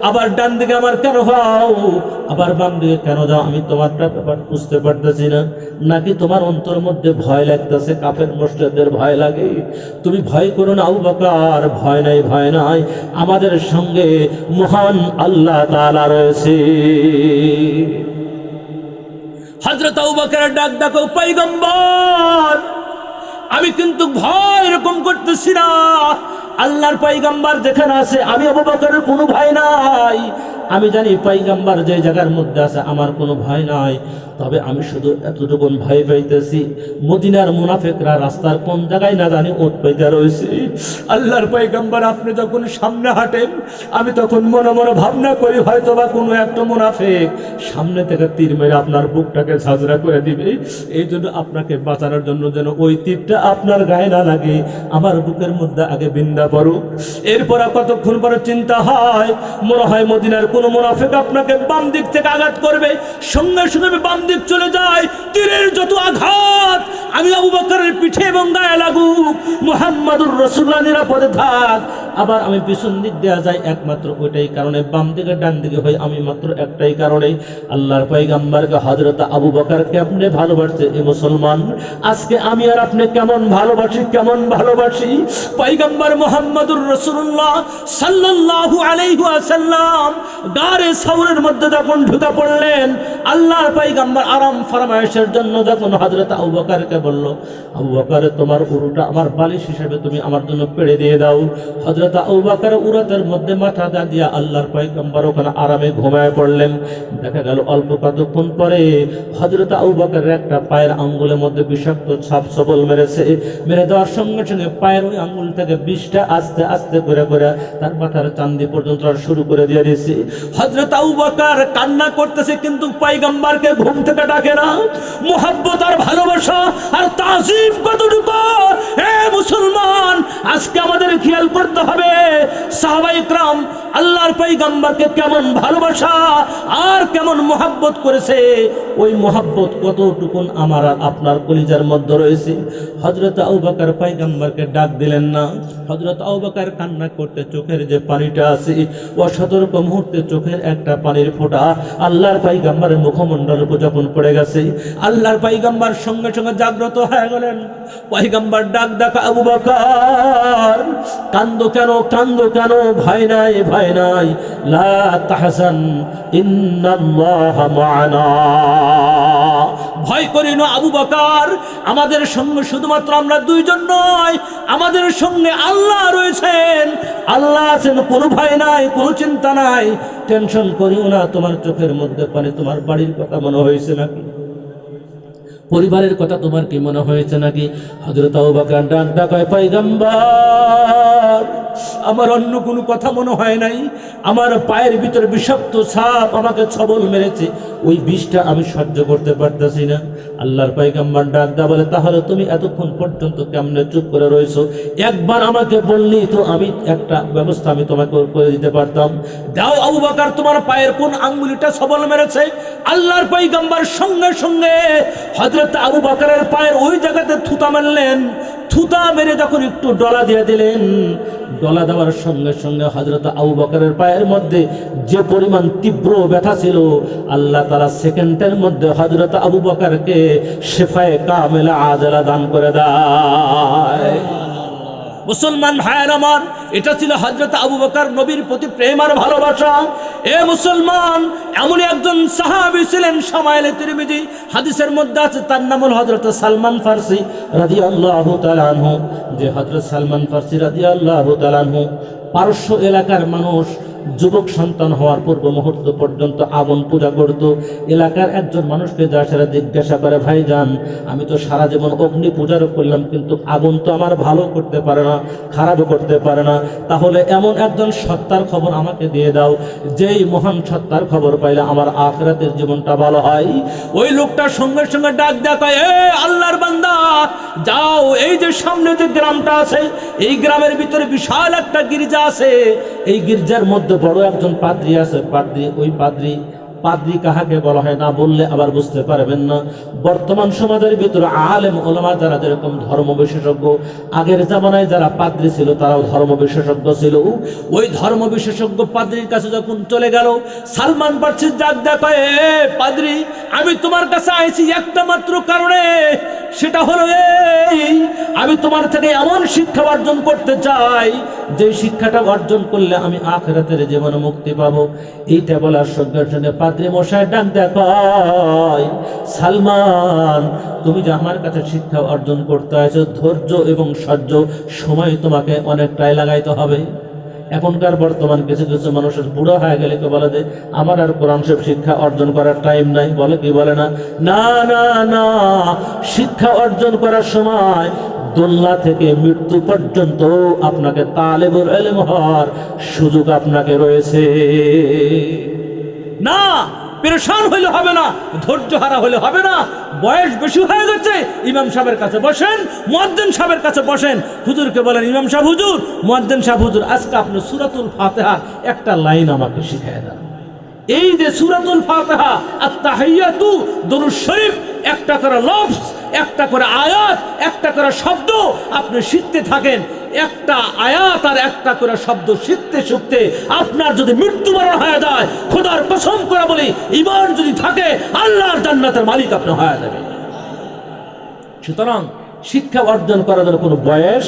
S1: আবার ডান দিকে আমার কেন হও, আবার বাম দিকে কেন যাও? আমি তোমারটা ব্যাপার বুঝতে পারতেছি না। নাকি তোমার অন্তর মধ্যে ভয় লাগতেছে, কাফের মুশরিকদের ভয় লাগে? তুমি ভয় করো না আবু বকর, ভয় নাই, ভয় নাই, আমাদের সঙ্গে মহান আল্লাহ তাআলা রয়েছে। হযরত আবু বকর ডাক ডাকো, পয়গম্বর আমি কিন্তু ভয় এরকম করতেছি না, আল্লাহর পয়গম্বর যেখানে আছে আমি আবু বকরের কোনো ভয় নাই। আমি জানি পয়গম্বর যে জায়গার মধ্যে আছে আমার কোনো ভয় নাই। তবে আমি শুধু এতটুকু ভয় পাইতেছি, মদিনার মুনাফিকরা রাস্তার কোন জায়গায় না জানি ওত পাইতে রয়েছে। আল্লাহর পয়গম্বর আপনি যখন সামনে হাঁটেন, আমি তখন মনে মনে ভাবনা করি হয়তো বা কোনো একটা মুনাফিক সামনে থেকে তীর মেরে আপনার বুকটাকে ঝাঁঝরা করে দিবে। এই জন্য আপনাকে বাঁচানোর জন্য যেন ওই তীরটা আপনার গায়ে না লাগে, আমার বুকের মধ্যে আগে বিন্দা পড়ুক। এরপর কতক্ষণ পরে চিন্তা হয়, মনে হয় মদিনার কোনো মুনাফিক আপনাকে বাম দিক থেকে আঘাত করবে, সঙ্গে সঙ্গে বাম দিক চলে যায়। তীরের যত আঘাত আমি আবু বকরের পিঠে এবং গায়ে লাগুক, মুহাম্মাদুর রাসূলুল্লাহ নিরাপদে থাক। আবার আমি পিছন দিক দেওয়া যায় একমাত্র ওইটাই কারণে, বাম দিকে ডান দিকে হই আমি মাত্র একটাই কারণে। আল্লাহর পয়গম্বরকে হযরত আবু বকরকে আপনি ভালোবাসছে এই মুসলমান, আজকে আমি আর আপনি কেমন ভালোবাসি পয়গম্বর মুহাম্মাদুর রাসূলুল্লাহ সাল্লাল্লাহু আলাইহি ওয়াসাল্লাম গারে সাউরের মধ্যে যখন ঢুকে পড়লেন, আল্লাহর পয়গম্বর আরাম ফরমায়েশের জন্য যখন হযরত আবু বকরকে বলল, আবু বকর তোমার উরুটা আমার বালিশ হিসেবে তুমি আমার জন্য পেড়ে দিয়ে দাও। হযরত হযরত আবু বকর উরাতের মধ্যে মাথা দিয়া আল্লাহর পয়গম্বর ওখানে আরামে ঘুমায় পড়লেন। দেখা গেল অল্প কতক্ষণ পরে হযরত আবু বকরের একটা পায়ের আঙ্গুলের মধ্যে বিষাক্ত ছাপ সবল মেরেছে। মেরে দেওয়ার সঙ্গে সঙ্গে পায়ের ওই আঙ্গুল থেকে বিষটা আস্তে আস্তে করে করে তার মাথার চান্দি পর্যন্ত শুরু করে দিয়ে দিয়েছে। হযরত আবু বকর কান্না করতেছে, কিন্তু পয়গম্বরকে ঘুম থেকে ডাকে না। মুহাব্বত আর ভালোবাসা আর তাজিম কতটুকু হে মুসলমান, আজকে আমাদের খেয়াল করতে হবে সাহাবায়ে ইকরাম আল্লাহর পয়গম্বরকে কেমন ভালোবাসা আর কেমন মুহাব্বত করেছে। ওই মুহাব্বত কতটুকুন আমার আর আপনার কলিজার মধ্যে রয়েছে। হযরত আবু বকর পয়গম্বরকে ডাক দিলেন না। হযরত আবু বকর কান্না করতে চোখের যে পানিটা আছে, অসতর্ক মুহূর্তে চোখের একটা পানির ফোঁটা আল্লাহর পয়গম্বরের মুখমণ্ডলের উপর যখন পড়ে গেছে, আল্লাহর পয়গম্বর সঙ্গে সঙ্গে জাগ্রত হয়ে গেলেন। পয়গম্বর ডাক ডাক আবু বকর, কান্দো কেন, কান্দো কেন? ভয় নাই, ভয় নাই, লা তাহজান ইন্নাল্লাহা মা'ানা। ভয় করি না আবু বকর, আমাদের সঙ্গে শুধুমাত্র আমরা দুইজন নয়, আমাদের সঙ্গে আল্লাহ রয়েছেন। আল্লাহ আছেন, কোনো ভয় নাই, কোনো চিন্তা নাই, টেনশন করিও না। তোমার চোখের মধ্যে পানি, তোমার বাড়ির কথা মনে হয়েছে নাকি? পরিবারের কথা তোমার কি মনে হয়েছে নাকি? হযরত আবু বকর ডাক ডাকায়, পয়গম্বর আমার অন্য কোনো কথা মনে হয় নাই, আমার পায়ের ভিতরে বিষাক্ত সাপ আমাকে ছবল মেরেছে, ওই বিষটা আমি সহ্য করতে পারতেছি না। আল্লাহর পয়গম্বর ডাক দা বলে, তাহলে তুমি এতক্ষণ পর্যন্ত কেমনে চুপ করে রয়েছো? একবার আমাকে বললি তো আমি একটা ব্যবস্থা আমি তোমাকে করে দিতে পারতাম। দাও আবু বকর, তোমার পায়ের কোন আঙ্গুলিটা ছবল মেরেছে? আল্লাহর পয়গম্বর সঙ্গে সঙ্গে হযরত আবু বকরের পায়ের ওই জায়গাতে থুতা মারলেন। থুতা মেরে যখন একটু ডলা দিয়ে দিলেন, ডলা দেওয়ার সঙ্গে সঙ্গে হযরত আবু বকরের পায়ের মধ্যে যে পরিমাণ তীব্র ব্যথা ছিল, আল্লাহ তাআলা সেকেন্ডের মধ্যে হযরত আবু বকরকে শিফায়ে কামিলা আজলা দান করে দেয়। মুসলমান ভাইয়ের আমার, এটা ছিল হযরত আবু বকর নবীর প্রতি প্রেম আর ভালোবাসা। এ মুসলমান, এমনই একজন সাহাবী ছিলেন, শামাইলে তিরমিজি হাদিসের মধ্যে আছে, তার নাম হল হযরত সালমান ফারসি রাদিয়াল্লাহু তাআলা আনহু। যে হযরত সালমান ফারসি রাদিয়াল্লাহু তাআলা আনহু পারস্য এলাকার মানুষ যুবক সন্তান হওয়ার পূর্ব মুহূর্ত পর্যন্ত আগুন পূজা করত। এলাকার একজন মানুষকে যা সারা জিজ্ঞাসা করে, ভাইজান আমি তো সারা জীবন অগ্নি পূজারও করলাম, কিন্তু আগুন তো আমার ভালো করতে পারে না, খারাপও করতে পারে না, তাহলে এমন একজন সত্তার খবর আমাকে দিয়ে দাও, যেই মহান সত্তার খবর পাইলে আমার আখিরাতের জীবনটা ভালো হয়। ওই লোকটার সঙ্গে সঙ্গে ডাক দেখায়, এ আল্লাহর বান্দা, যাও এই যে সামনে যে গ্রামটা আছে, এই গ্রামের ভিতরে বিশাল একটা গির্জা আছে, এই গির্জার মধ্যে বড় একজন পাদ্রী আছে। পাদ্রী কাহাকে বলা হয় না বললে আবার বুঝতে পারবেন না। বর্তমান সমাজের ভিতরে আলেম ওলামা যারা যেরকম ধর্ম বিশেষজ্ঞ, আগের জামানায় যারা পাদ্রী ছিল তারাও ধর্ম বিশেষজ্ঞ ছিল। ওই ধর্ম বিশেষজ্ঞ পাদ্রীর কাছে যখন চলে গেল, সালমান ফারসি ডাক দেখায়, এ পাদ্রী, আমি তোমার কাছে আইছি একটা মাত্র কারণে, সেটা হলো এই, আমি তোমার থেকে এমন শিক্ষা অর্জন করতে চাই যে শিক্ষাটা অর্জন করলে আমি আখিরাতের জীবনে মুক্তি পাবো। এইটা বলার সঙ্গে সঙ্গে পাদ্রী মশাই ডাক দেখায়, সালমান, তুমি যে আমার কাছে শিক্ষা অর্জন করতে আছো, ধৈর্য এবং সহ্য সময় তোমাকে অনেকটাই লাগাইতে হবে। এখনকার বর্তমান কিছু কিছু মানুষের বুড়ো হয়ে গেলে কেউ বলে যে আমার আর কোরআন শরীফ শিক্ষা অর্জন করার টাইম নাই, বলে কি বলে না? না না না, শিক্ষা অর্জন করার সময় দুনিয়া থেকে মৃত্যু পর্যন্ত আপনাকে তালেবুল ইলম হওয়ার সুযোগ আপনাকে রয়েছে। না পেরেশান হইলে হবে না, ধৈর্য হারা হলে হবে না। বয়স বেশি হয়ে গেছে, ইমাম সাহেবের কাছে বসেন, মুয়াজ্জিন সাহেবের কাছে বসেন, হুজুরকে বলেন, ইমাম সাহেব হুজুর, মুয়াজ্জিন সাহেব হুজুর, আজকে আপনি সূরাতুল ফাতিহা একটা লাইন আমাকে শিখিয়ে দেন। এই যে সূরাতুল ফাতিহা, আত-তাহিয়াতু, দুরূদ শরীফ, একটা করে লফজ, একটা করে আয়াত, একটা করে শব্দ আপনি শিখতে থাকেন। একটা আয়াত আর একটা করে শব্দ শিখতে শিখতে আপনার যদি মৃত্যুবরণ হয়ে যায়, খোদার কসম করে বলি, ঈমান যদি থাকে, আল্লাহর জান্নাতের মালিক আপনি হয়ে যাবে। সুতরাং শিক্ষা অর্জন করার জন্য কোনো বয়স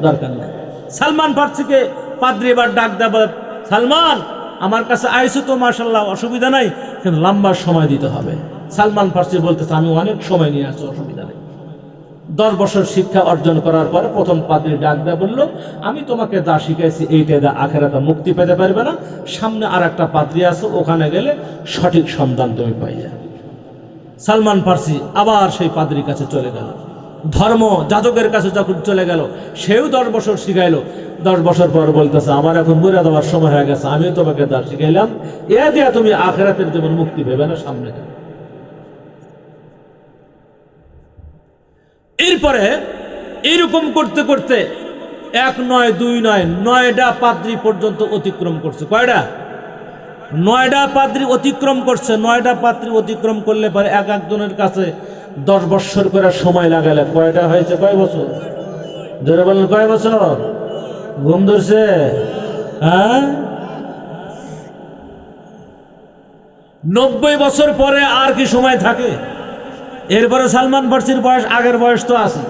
S1: দরকার নেই। সালমান ফারসিকে পাদ্রী এবার ডাক দেব, সালমান, আমার কাছে আইসো তো মাশাআল্লাহ, অসুবিধা নাই, কিন্তু লম্বা সময় দিতে হবে। সালমান ফারসি বলতেছে, আমি অনেক সময় নিয়ে আসছি, অসুবিধা নেই। 10 বছর শিক্ষা অর্জন করার পরে প্রথম পাদ্রী ডাক দেয়া বলল, আমি তোমাকে যা শিখাইছি এইটা দা, আখেরাতে মুক্তি পেতে পারবে না, সামনে আর একটা পাদ্রী আছে, ওখানে গেলে সঠিক সন্ধান তুমি পাইয়া। সালমান ফার্সি আবার সেই পাদ্রীর কাছে চলে গেল, ধর্ম যাজকের কাছে যখন চলে গেল, সেও 10 বছর শিখাইলো। 10 বছর পর বলতেছে, আমার এখন মরে দেওয়ার সময় হয়ে গেছে, আমিও তোমাকে যা শিখাইলাম এ দিয়া তুমি আখেরাতের জীবন মুক্তি পেবে না, সামনে যাবে। এরপরে এরকম করতে করতে 1 নয় 2 নয় 9টা পাদ্রী পর্যন্ত অতিক্রম করছে। কয়টা? 9টা পাদ্রী অতিক্রম করছে। 9টা পাদ্রী অতিক্রম করলে পরে এক একজনের কাছে 10 বছর করে সময় লাগালে কয়টা হয়েছে? কয় বছর? ধরে বলেন কয় বছর? ঘুম ধরছে? হ্যাঁ, 90 বছর পরে আর কি সময় থাকে? এরপরে সালমান ফার্সির বয়স, আগের বয়স তো আছে,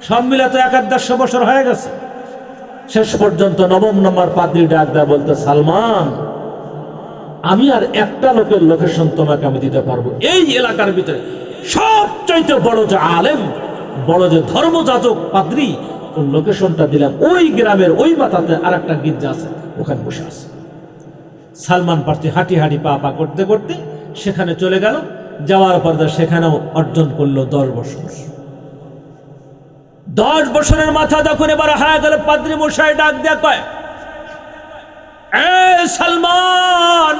S1: সব মিলে তো 150 বছর হয়ে গেছে। শেষ পর্যন্ত 9ম নম্বর পাদ্রী ডাক দেয়া বলতে, সালমান, আমি আর একটা লোকের লোকেশন তোমাকে আমি দিতে পারবো। এই এলাকার ভিতরে সবচাইতে বড় যে আলেম, বড় যে ধর্মযাজক পাদ্রী, ওর লোকেশনটা দিলাম। ওই গ্রামের ওই মাথাতে আর একটা গির্জা আছে, ওখানে বসে আছে। সালমান ফার্সি হাঁটি হাঁটি পা পা করতে করতে সেখানে চলে গেল। যাওয়ার পর সেখানেও অর্জন করলো 10 বছর। 10 বছরের মাথা যখন এবার হয়ে গেল, পাদ্রী মশাই ডাক দেয়া কয়, এ সালমান,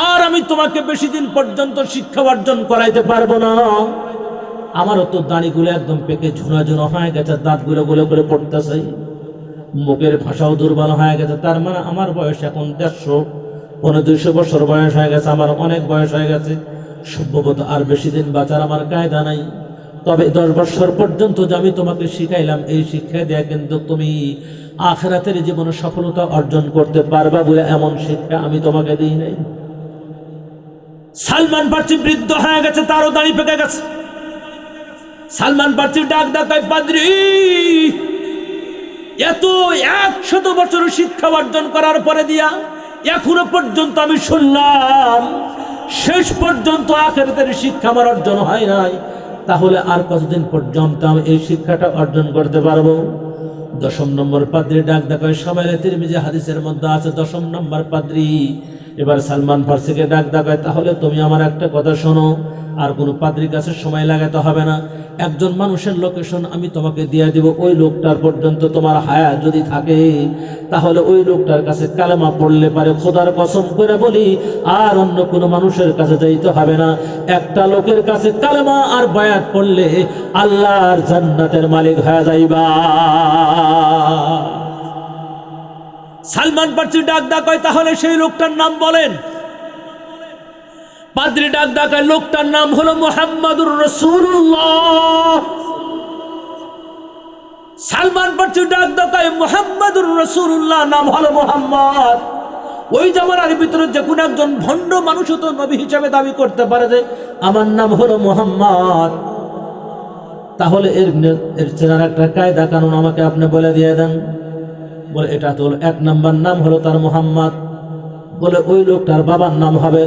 S1: আর আমি তোমাকে বেশি দিন পর্যন্ত শিক্ষা অর্জন করাইতে পারবো না। আমারও তো দাড়িগুলো একদম পেকে ঝুনা ঝুনা হয়ে গেছে, দাঁতগুলো গুলো করে পড়তেছে, মুখের ভাষাও দুর্বল হয়ে গেছে। তার মানে আমার বয়স এখন 150-200 বছর বয়স হয়ে গেছে, আমার অনেক বয়স হয়ে গেছে। সম্ভবত আর বেশি দিন বাঁচার আমার কায়দা নাই। তবে 10 বছর পর্যন্ত যে আমি তোমাকে শিখাইলাম, এই শিক্ষা দেয়া কিন্তু তুমি আখিরাতের জীবনে সফলতা অর্জন করতে পারবা বলে এমন শিক্ষা আমি তোমাকে দিই নাই। সালমান ফার্সি বৃদ্ধ হয়ে গেছে, তারও দাড়ি পেকে গেছে। সালমান ফার্সি ডাক ডাকায়, পাদ্রী, এত 100 বছর শিক্ষা অর্জন করার পরে দিয়া এখনো পর্যন্ত আমি শুনলাম শেষ পর্যন্ত আখিরাতের শিক্ষা আমার অর্জন হয় নাই, তাহলে আর কতদিন পর্যন্ত আমি এই শিক্ষাটা অর্জন করতে পারবো? 10ম নম্বর পাদ্রী ডাক দেখায়, সবাই তিরমিজি হাদিসের মধ্যে আছে 10ম নম্বর পাদ্রী এবার সালমান ফার্সিকে ডাক দেখায়, তাহলে তুমি আমার একটা কথা শোনো, আর কোনো পাদ্রীর কাছে সময় লাগাতে হবে না, একজন মানুষের লোকেশন আমি তোমাকে দিয়ে দিব। ওই লোকটার পর্যন্ত তোমার হায়াত যদি থাকে, তাহলে ওই লোকটার কাছে কালেমা পড়লে পারে, খোদার কসম করে বলি আর অন্য কোনো মানুষের কাছে যাইতে হবে না। একটা লোকের কাছে কালেমা আর বায়াত পড়লে আল্লাহর জান্নাতের মালিক হয়ে যাইবা। সালমান ফার্সি ডাক ডাকায়, তাহলে সেই লোকটার নাম বলেন। পাদ্রী ডাক ডাকায়, লোকটার নাম হলো মুহাম্মাদুর রাসূলুল্লাহ। সালমান ফার্সি ডাক ডাকায়, মুহাম্মাদুর রাসূলুল্লাহ নাম হলো মুহাম্মদ। ওই জামানার ভিতরে যে কোনো একজন ভণ্ড মানুষ তো নবী হিসাবে দাবি করতে পারে যে আমার নাম হলো মুহাম্মদ, তাহলে এর চেনার একটা কায়দা কানুন আমাকে আপনি বলে দিয়ে দেন। বলে, এটা তো 1 নম্বর নাম হলো তার মুহাম্মদ। বলে, ওই লোকটার বাবার নাম হবে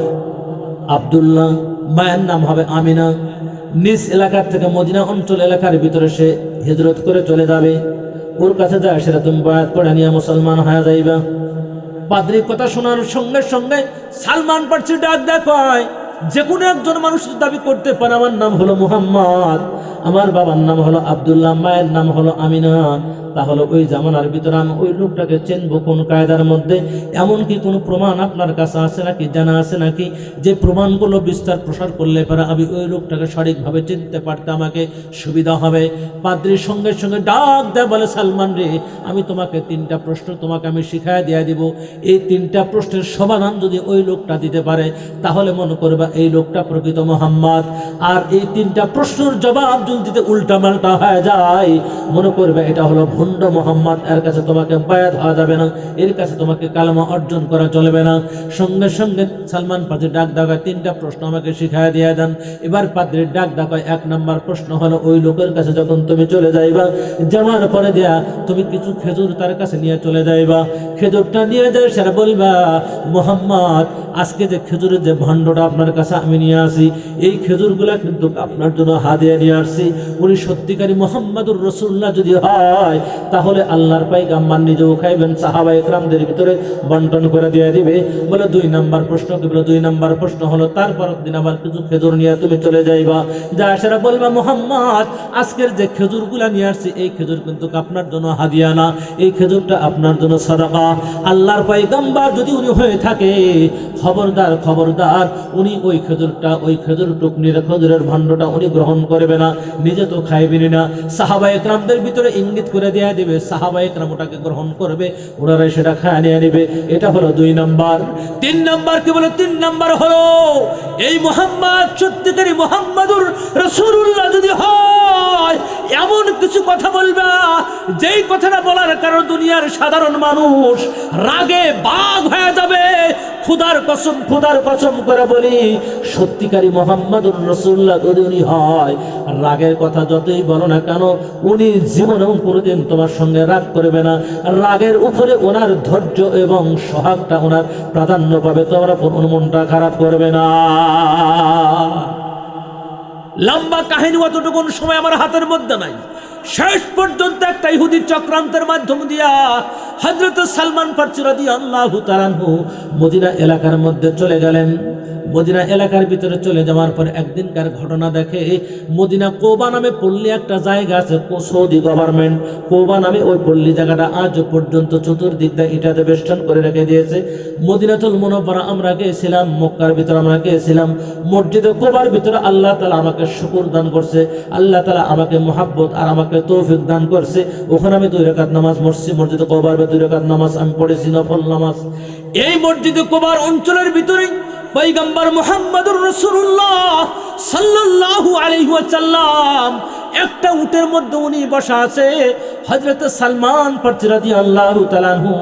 S1: আব্দুল্লাহ, মায়ের নাম হবে আমিনা। নিজ এলাকার থেকে মদিনা অঞ্চল এলাকার ভিতরে সে হিজরত করে চলে যাবে। ওর কাছে যায়, সেটা তুমি বায়াত পড়ে নিয়ে মুসলমান হয়ে যাইবা। পাদ্রীর কথা শোনার সঙ্গে সঙ্গে সালমান ফার্সি ডাক দেখায়, যে কোনো একজন মানুষ দাবি করতে পারে আমার নাম হলো মুহাম্মদ, আমার বাবার নাম হলো আব্দুল্লাহ, মায়ের নাম হলো আমিনা, তাহলে ওই জামানার ভিতরে আমি ওই লোকটাকে চিনবো কোন কায়দার মধ্যে? এমনকি কোনো প্রমাণ আপনার কাছে আছে নাকি, জানা আছে নাকি, যে প্রমাণগুলো বিস্তার প্রসার করলে পরে আমি ওই লোকটাকে সঠিকভাবে চিনতে পারতে আমাকে সুবিধা হবে? পাদ্রীর সঙ্গে সঙ্গে ডাক দেয়, বলে, সালমান রে, আমি তোমাকে 3টা প্রশ্ন তোমাকে আমি শিখায় দিয়ে দিব। এই 3টা প্রশ্নের সমাধান যদি ওই লোকটা দিতে পারে, তাহলে মনে করবা এই লোকটা প্রকৃত মুহাম্মদ। আর এই 3টা প্রশ্নের জবাব যদি দিতে উল্টামাল্টা হয়ে যায়, মনে করবে এটা হলো ভণ্ড মোহাম্মদ, এর কাছে তোমাকে বায়াত হওয়া যাবে না, এর কাছে তোমাকে কালেমা অর্জন করা চলবে না। সঙ্গে সঙ্গে সালমান পাদ্রী ডাক দেওয়ায় 3টা প্রশ্ন আমাকে শিখাইয়া দিয়ে দেন। এবার পাদ্রীর ডাক দেওয়ায় 1 নম্বর প্রশ্ন হলো, ওই লোকের কাছে যখন তুমি চলে যাইবা, যাওয়ার পরে দেয়া তুমি কিছু খেজুর তার কাছে নিয়ে চলে যাইবা। খেজুরটা নিয়ে যায়, সেটা বলবা, মোহাম্মদ আজকে যে খেজুরের যে ভাণ্ডটা আপনার কাছে আমি নিয়ে আসি, এই খেজুরগুলা কিন্তু আপনার জন্য হাদিয়া নিয়ে আসছি। উনি সত্যিকারী মোহাম্মদুর রাসূলুল্লাহ যদি হয়, তাহলে আল্লাহর পয়গম্বর নিজেও খাইবেন, সাহাবা ইকরামদের ভিতরে বন্টন করে দিয়ে দিবে। বলে 2 নম্বর প্রশ্ন কি? বলে 2 নম্বর প্রশ্ন হলো, তারপর দিন আবার কিছু খেজুর নিয়ে তুমি চলে যাইবা। যা সেটা বলবা, মোহাম্মদ আজকের যে খেজুরগুলা নিয়ে আসছি, এই খেজুর কিন্তু আপনার জন্য হাদিয়া না, এই খেজুরটা আপনার জন্য সাদাকা। আল্লাহর পয়গম্বর যদি উনি হয়ে থাকে, খবরদার খবরদার, উনি ওই খেজুরটা, ওই খেজুর টুকনির খেজুরের ভাণ্ডটা উনি গ্রহণ করবে না, নিজে তো খাইবেন না। সাহাবা ইকরামদের ভিতরে ইঙ্গিত করে দেয়া দিবে, সাহাবা ইকরাম ওটাকে গ্রহণ করবে, ওনারা সেটা খায় নিয়ে নেবে। এটা হলো 2 নম্বর। 3 নম্বর কি? বলে 3 নম্বর হলো, এই মোহাম্মদ সত্যিকারী মোহাম্মদুর রাসূলুল্লাহ যদি হয়, এমন কিছু কথা বলবা, যেই কথাটা বলার কারণে দুনিয়ার সাধারণ মানুষ রাগে বাঘ হয়ে যাবে। খুদার কসম করে বলি, সত্যিকারী মোহাম্মদুর রাসূলুল্লাহ যদি উনি হয়, রাগের কথা যতই বলো না কেন, উনি জীবনেও কোনোদিন তোমার সঙ্গে রাগ করবে না। রাগের উপরে ওনার ধৈর্য এবং সোহাগটা ওনার প্রাধান্য পাবে, তোমার মনটা খারাপ করবে না। লম্বা কাহিনী, অতটুকুন সময় আমার হাতের মধ্যে নাই। শেষ পর্যন্ত একটা ইহুদি চক্রান্তের মাধ্যম দিয়া হযরত সালমান ফারসি রাদিয়াল্লাহু তাআলা আনহু মদিনা এলাকার মধ্যে চলে গেলেন। মদিনা এলাকার ভিতরে চলে যাওয়ার পর একদিনকার ঘটনা দেখে, মদিনা কোবা নামে পল্লী একটা জায়গা আছে, সৌদি গভর্নমেন্ট কোবা নামে ওই পল্লী জায়গাটা আজ পর্যন্ত চতুর্দিক দিয়ে ইটাতে বেষ্টন করে রেখে দিয়েছে। মদিনাতুল মুনাওয়ারা আমরা গিয়েছিলাম, মক্কার ভিতরে আমরা গিয়েছিলাম, মসজিদে কোবার ভিতরে আল্লাহ তাআলা আমাকে শুকর দান করছে, আল্লাহ তাআলা আমাকে মহাব্বত আর আমাকে তৌফিক দান করছে। ওখানে আমি 2 রাকাত নামাজ পড়ছি, মসজিদে কোবার 2 রাকাত নামাজ আমি পড়েছি, নফল নামাজ। এই মসজিদে কোবার অঞ্চলের ভিতরে পয়গম্বর মুহাম্মদুর রাসূলুল্লাহ সাল্লাল্লাহু আলাইহি ওয়াসাল্লাম একটা উটের মধ্যে উনি বসা আছে। হযরত সালমান ফারসি রাদিয়াল্লাহু তাআলা আনহু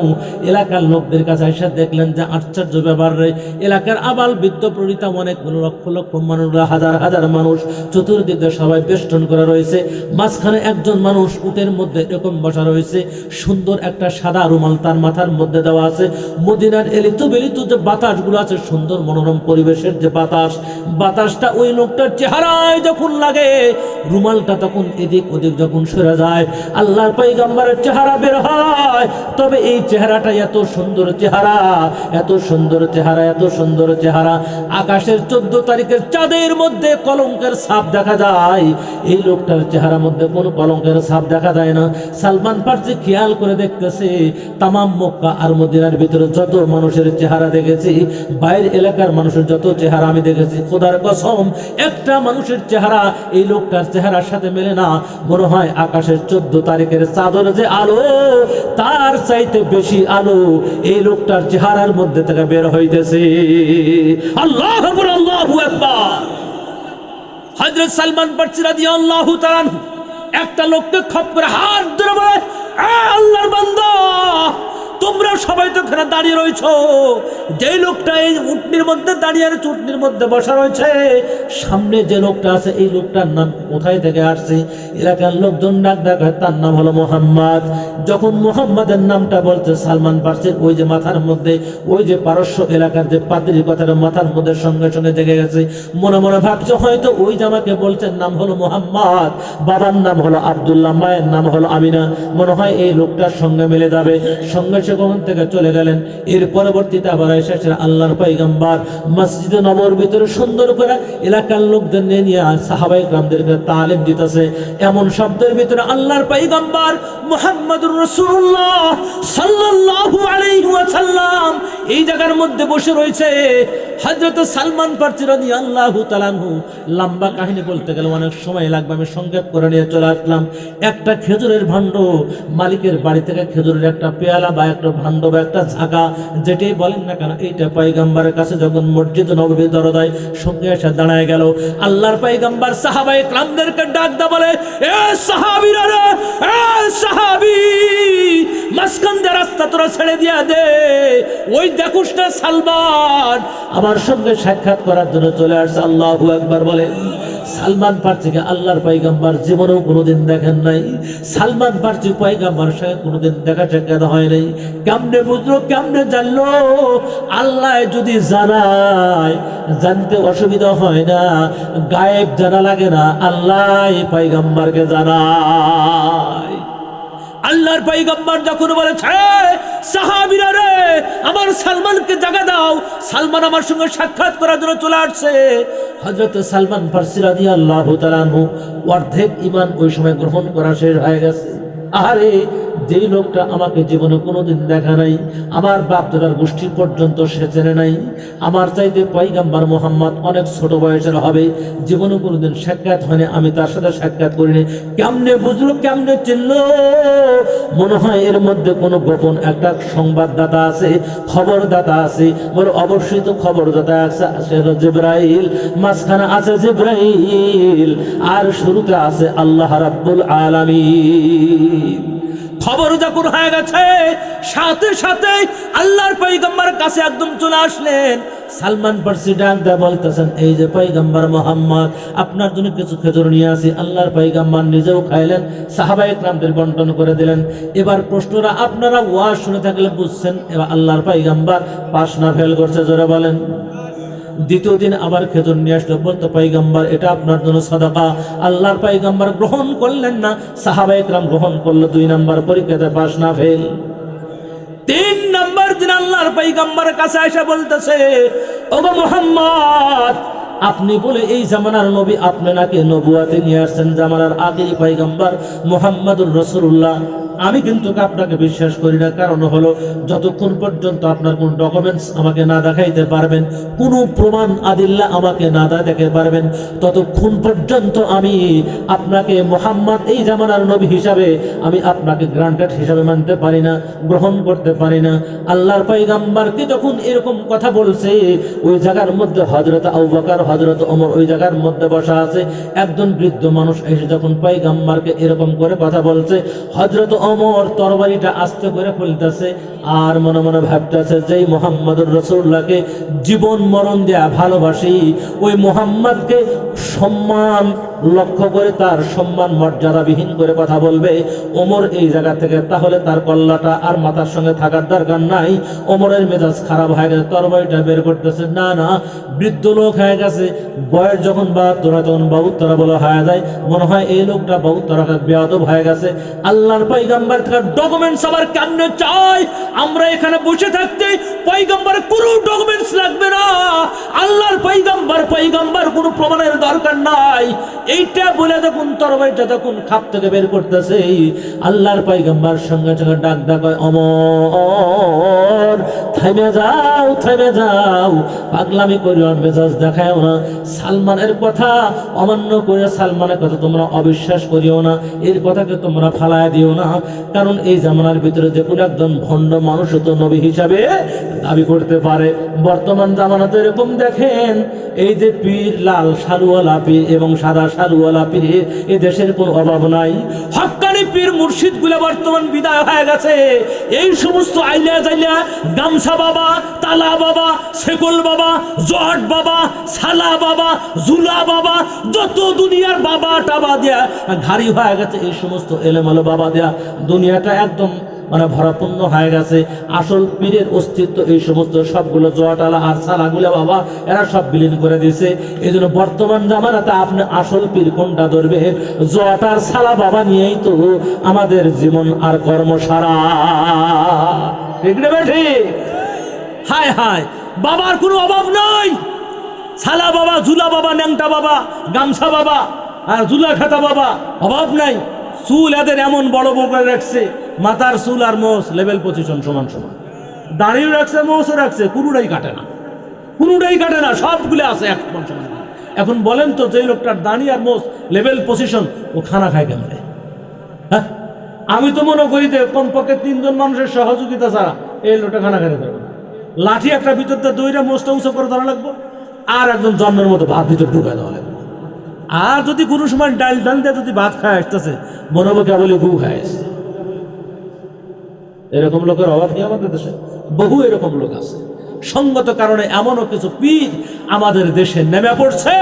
S1: এলাকার লোকদের কাছে এসে দেখলেন যে আশ্চর্য ব্যাপার রে, এলাকার আবাল বৃদ্ধ প্রণীতা অনেক লক্ষ লক্ষ মানুষ, হাজার হাজার মানুষ চতুর্দিকে সবাই বেষ্টন করা রয়েছে। মাঝখানে একজন মানুষ উটের মধ্যে এরকম বসা রয়েছে, সুন্দর একটা সাদা রুমাল তার মাথার মধ্যে দেওয়া আছে। মদিনার এলিত বেলিত যে বাতাসগুলো আছে, সুন্দর মনোরম পরিবেশের যে বাতাসটা ওই লোকটার চেহারায় যখন লাগে, রুমালটা তখন এদিক ওদিক যখন সরে যায়, আল্লাহর পয়গম্বরের চেহারা বের হয়। তবে এই চেহারাটা এত সুন্দর চেহারা, এত সুন্দর চেহারা, এত সুন্দর চেহারা, আকাশের 14 তারিখের চাঁদের মধ্যে কলঙ্কের ছাপ দেখা যায়, এই লোকটার চেহারার মধ্যে কোনো কলঙ্কের ছাপ দেখা যায় না। সালমান ফারসি খেয়াল করে দেখতেছে, তামাম মক্কা আর মদিনার ভিতরে যত মানুষের চেহারা দেখেছি, বাইরের এলাকার মানুষের যত চেহারা আমি দেখেছি, খোদার কসম একটা মানুষের চেহারা এই লোকটার চেহারার সাথে মেলে না। মনে হয় আকাশের 14 তারিখের চাঁদের যে আলো, তার চাইতে বেশি আলো এই লোকটার চেহারার মধ্যে থেকে বের হইতেছে। আল্লাহু আকবার, আল্লাহু আকবার। হযরত সালমান ফারসি রাদিয়াল্লাহু তাআলা একটা লোককে খপ করে হাত ধরে বলে, আল্লাহর বান্দা, তোমরা সবাই তো এখানে দাঁড়িয়ে রয়েছো, যে লোকটা এই উটনির মধ্যে দাঁড়িয়ে আর চুটনির মধ্যে বসা রয়েছে, সামনে যে লোকটা আছে, এই লোকটার নাম কোথায় থেকে আসছে? এলাকার লোকজন ডাক দেখায়, তার নাম হলো মোহাম্মদ। যখন মোহাম্মদের নামটা বলছে, সালমান ফারসির ওই যে মাথার মধ্যে, ওই যে পারস্য এলাকার যে পাদ্রীর কথাটা মাথার মধ্যে সঙ্গে সঙ্গে জেগে গেছে। মনে মনে ভাবছে, হয়তো ওই যে আমাকে বলছেন নাম হলো মোহাম্মদ, বাবার নাম হলো আব্দুল্লাহ, মায়ের নাম হলো আমিনা, মনে হয় এই লোকটার সঙ্গে মিলে যাবে। সঙ্গে সেখান থেকে চলে গেলেন। এর পরবর্তীতে আবার এসেছেন আল্লাহর পয়গম্বর মসজিদে নববীর ভিতরে সুন্দর করে এলাকার লোকদের নিয়ে সাহাবায়ে কেরামদেরকে তালিম দিতেছে। এমন শব্দের ভিতরে আল্লাহর পয়গম্বর মুহাম্মদুর রাসূলুল্লাহ সাল্লাল্লাহু আলাইহি ওয়াসাল্লাম এই জায়গার মধ্যে বসে রয়েছে। হযরত সালমান ফারসি রাদিয়াল্লাহু তাআলা আনহু, লম্বা কাহিনী বলতে গেলে অনেক সময় লাগবে, আমি সংক্ষেপ করে নিয়ে চলে আসলাম। একটা খেজুরের ভাণ্ড, মালিকের বাড়ি থেকে খেজুরের একটা পেয়ালা বা একটা ভাণ্ড বা একটা ঝাঁকা যেটাই বলেন না কেন, এইটা পয়গম্বরের কাছে যখন মসজিদ নববীর দরজায় সঙ্গে এসে দাঁড়ায় গেল, আল্লাহর পয়গম্বর সাহাবায়ে কেরামদেরকে ডাক দা বলে, এ সাহাবীরা রে, এ সাহাবী, মাঝখান দিয়ে রাস্তা তোরা ছেড়ে দিয়া দে, ওই দেখুস না সালমান আমার সঙ্গে সাক্ষাৎ করার জন্য চলে আসছে। আল্লাহু আকবার বলে। সালমান ফার্সিকে আল্লাহর পয়গম্বর জীবনেও কোনোদিন দেখেন নাই। সালমান ফার্সি পয়গম্বরের সঙ্গে কোনোদিন দেখা সাক্ষাৎ হয় নাই। কেমনে বুঝলো, কেমনে জানলো? আল্লাহ যদি জানায়, জানতে অসুবিধা হয় না, গায়েব জানা লাগে না, আল্লাহ পয়গম্বরকে জানায়। আল্লাহর পয়গম্বর যখন বলেছে, সাহাবীরা রে, আমার সালমানকে জাগা দাও, সালমান আমার সঙ্গে সাক্ষাৎ করার জন্য চলে আসছে। হযরত সালমান ফার্সি রাদিয়াল্লাহু তাআলা আনহু অর্ধেক ঈমান ওই সময় গ্রহণ করা শেষ হয়ে গেছে। আরে যেই লোকটা আমাকে জীবনে কোনোদিন দেখা নাই, আমার বাপ দাদার গোষ্ঠী পর্যন্ত সে চেনে নাই, আমার চাইতে পয়গম্বর মুহাম্মদ অনেক ছোট বয়সের হবে, জীবনে কোনোদিন সাক্ষাৎ হয়নি, আমি তার সাথে সাক্ষাৎ করিনি, কেমনে বুঝলো, কেমনে চিনলো? মনে হয় এর মধ্যে কোনো গোপন একটা সংবাদদাতা আছে, খবরদাতা আছে। বলে অবশ্যই তো খবরদাতা আছে, সে হলো জিবরাইল। মাঝখানে আছে জিবরাইল আর শুরুতে আছে আল্লাহ রাব্বুল আলামিন। খবর যখন হয়ে গেছে, সাথে সাথে আল্লাহর পয়গম্বরের কাছে একদম চলে আসলেন। সালমান ফার্সি ডাক দা বলতেছেন, এই যে পয়গম্বর মুহাম্মদ, আপনার জন্য কিছু খেজুর নিয়ে আসি। আল্লাহর পয়গম্বর নিজেও খাইলেন, সাহাবায়ে কেরামদের বন্টন করে দিলেন। এবার প্রশ্নরা আপনারা ওয়াজ শুনে থাকলে বুঝছেন, এবার আল্লাহর পয়গম্বর পাস না ফেল করছে, জোরে বলেন। দ্বিতীয় দিন আবার খেজুর নিয়ে আসলো, বলতো পয়গম্বর এটা আপনার জন্য সাদাকা। আল্লাহর পয়গম্বর গ্রহণ করলেন না, সাহাবায়ে কেরাম গ্রহণ করলো। 2 নম্বর পরীক্ষাতে পাস না ফেল। 3 নম্বর দিন আল্লাহর পয়গম্বরের কাছে এসে বলতেছে, ওগো মুহাম্মদ, আপনি বলে এই জামানার নবী, আপনি নাকি নবুয়াতে নিয়ে আসছেন জামানার আখেরি পয়গম্বর মুহাম্মদুর রাসূলুল্লাহ। আমি কিন্তু আপনাকে বিশ্বাস করি না। কারণ হলো, যতক্ষণ পর্যন্ত আপনার কোন ডকুমেন্টস আমাকে না দেখাইতে পারবেন, কোনো প্রমাণ আদিল্লা আমাকে না দেখাতে পারবেন, ততক্ষণ পর্যন্ত আমি আপনাকে মুহাম্মদ এই জামানার নবী হিসাবে আমি আপনাকে গ্রান্টেড হিসাবে মানতে পারি না, গ্রহণ করতে পারি না। আল্লাহর পয়গম্বরকে যখন এরকম কথা বলছে, ওই জায়গার মধ্যে হযরত আবু বকর, হযরত ওমর ওই জায়গার মধ্যে বসা আছে। একজন বৃদ্ধ মানুষ এসে যখন পয়গম্বরকে এরকম করে কথা বলছে, হযরত ওমর তরবারিটা আস্তে করে খুলতেছে আর মনে মনে ভাবতেছে, যেই মুহাম্মদুর রাসূলুল্লাহকে জীবন মরণ দেয়া ভালোবাসি, ওই মুহাম্মদকে সম্মান লক্ষ্য করে তার সম্মান মর্যাদাবিহীন করে কথা বলবে ওমর এই জায়গা থেকে, তাহলে তার কল্লাটা আর মাথার সঙ্গে থাকার দরকার নাই। ওমরের মেজাজ খারাপ হয়ে গেছে, তরবারিটা বের করতেছে। না না, বৃদ্ধ লোক হয়ে গেছে, বয়স যখন 72 হয় তখন 72 বলা হয়ে যায়। মনে হয় এই লোকটা 72 বেয়াদব হয়ে গেছে। আল্লাহর পয়গম্বর থেকে ডকুমেন্টস আবার কেমনে চাই? আমরা এখানে বসে থাকতে পয়গম্বরের কোনো ডকুমেন্টস লাগবে না। আল্লাহর পয়গম্বর কোনো প্রমাণের দরকার নাই। এইটা বলে যখন তরবারিটা তখন খাপ থেকে বের করতেছে, আল্লাহর পয়গম্বর সঙ্গে সঙ্গে ডাক কয়, ওমর থেমে যাও, থেমে যাও, পাগলামি করিও, মেজাজ দেখায়ও না। সালমানের কথা অমান্য করে সালমানের কথা তোমরা অবিশ্বাস করিও না, এর কথাকে তোমরা ফালায় দিও না। কারণ এই জামানার ভিতরে যে কোনো একজন ভণ্ড মানুষ তো নবী হিসাবে দাবি করতে পারে। বর্তমান জামানাতে এরকম দেখেন, এই যে পীর, লাল শালুওয়ালা পীর এবং সাদা শালুওয়ালা পীর, এ দেশের কোনো অভাব নাই। হক্কানি পীর মুর্শিদ গুলো বর্তমান বিদায় হয়ে গেছে। এই সমস্ত আইলা জাইলা গামছা বাবা, তালা বাবা, শেকল বাবা, জট বাবা, সালা বাবা, জুলা বাবা, যত দুনিয়ার বাবা টাবা দেয়া ঘাড়ি হয়ে গেছে, এই সমস্ত এলেমালো বাবা দেয়া দুনিয়াটা একদম মানে ভরাপূর্ণ হয়ে গেছে। আসল পীরের অস্তিত্ব এই সমস্ত সবগুলো জোয়াটালা আর সালাগুলা বাবা, এরা সব বিলীন করে দিয়েছে। এই জন্য বর্তমান জামানাতে আপনি আসল পীর কোনটা ধরবে? জোয়াটার সালা বাবা নিয়েই তো আমাদের জীবন আর কর্ম সারা। ঠিক না বেঠি? হায় হায়, বাবার কোনো অভাব নাই। সালা বাবা, জুলা বাবা, ন্যাংটা বাবা, গামছা বাবা আর জুলা খাতা বাবা, অভাব নাই। চুল এদের এমন বড় বড় করে রাখছে, মাথার চুল আর মোষ লেভেল পজিশন সমান সমান, দাঁড়িয়ে রাখছে, মোষও রাখছে, কোনোটাই কাটে না, কোনোটাই কাটে না, সবগুলো আছে এক সমান সমান। এখন বলেন তো, যে লোকটার দাঁড়ি আর মোষ লেভেল পজিশন, ও খানা খায় কেমন? হ্যাঁ, আমি তো মনে করি যে কমপক্ষে 3 জন মানুষের সহযোগিতা ছাড়া এই লোটা খানা খেতে পারবে না। লাঠি একটা ভিতর দিয়ে দইরা মোস্তা উঁচু করে ধরা লাগবে, আর একজন জন্মের মতো ভাত ভিতর ঢুকায় দেওয়া লাগবে। আর যদি কোনো সময় ডাল দিয়ে যদি ভাত খায় আসতেছে, মনে হবে কেবলই গু খাইছে। এরকম লোকের অভাব নেই আমাদের দেশে, বহু এরকম লোক আছে। সঙ্গত কারণে এমনও কিছু পীর আমাদের দেশে নেমে পড়ছে,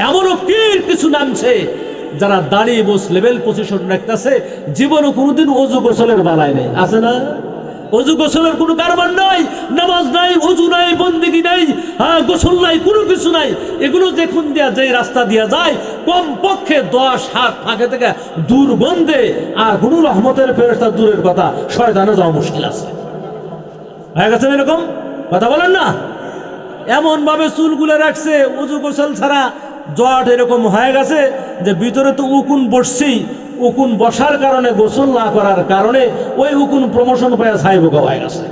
S1: এমনও পীর কিছু নামছে যারা দাঁড়িয়ে বস লেভেল পজিশন রাখতেছে, জীবনে কোনোদিন অজু গোসলের বালাই নেই, আছে না? অজু গোসলের কোনো কারবার নাই, নামাজ নাই, অজু নাই, বন্দেগী নাই, গোসল নাই, কোনো কিছু নাই। এগুলো দেখুন দিয়া যে রাস্তা দিয়া যায়, কম পক্ষে 10 হাত ফাঁকে থেকে দুর্গন্ধে, আর কোনো রহমতের ফেরেশতা দূরের কথা, শয়তানে যাওয়া মুশকিল আছে। হয়ে গেছে এরকম কথা বলেন না? এমন ভাবে চুলগুলো রাখছে অজু গোসল ছাড়া, জট এরকম হয়ে গেছে যে ভিতরে তো উকুন বসছি, উকুন বসার কারণে, গোসল না করার কারণে ওই উকুন প্রমোশন পায় ছাইবোকা হয়ে গেছে।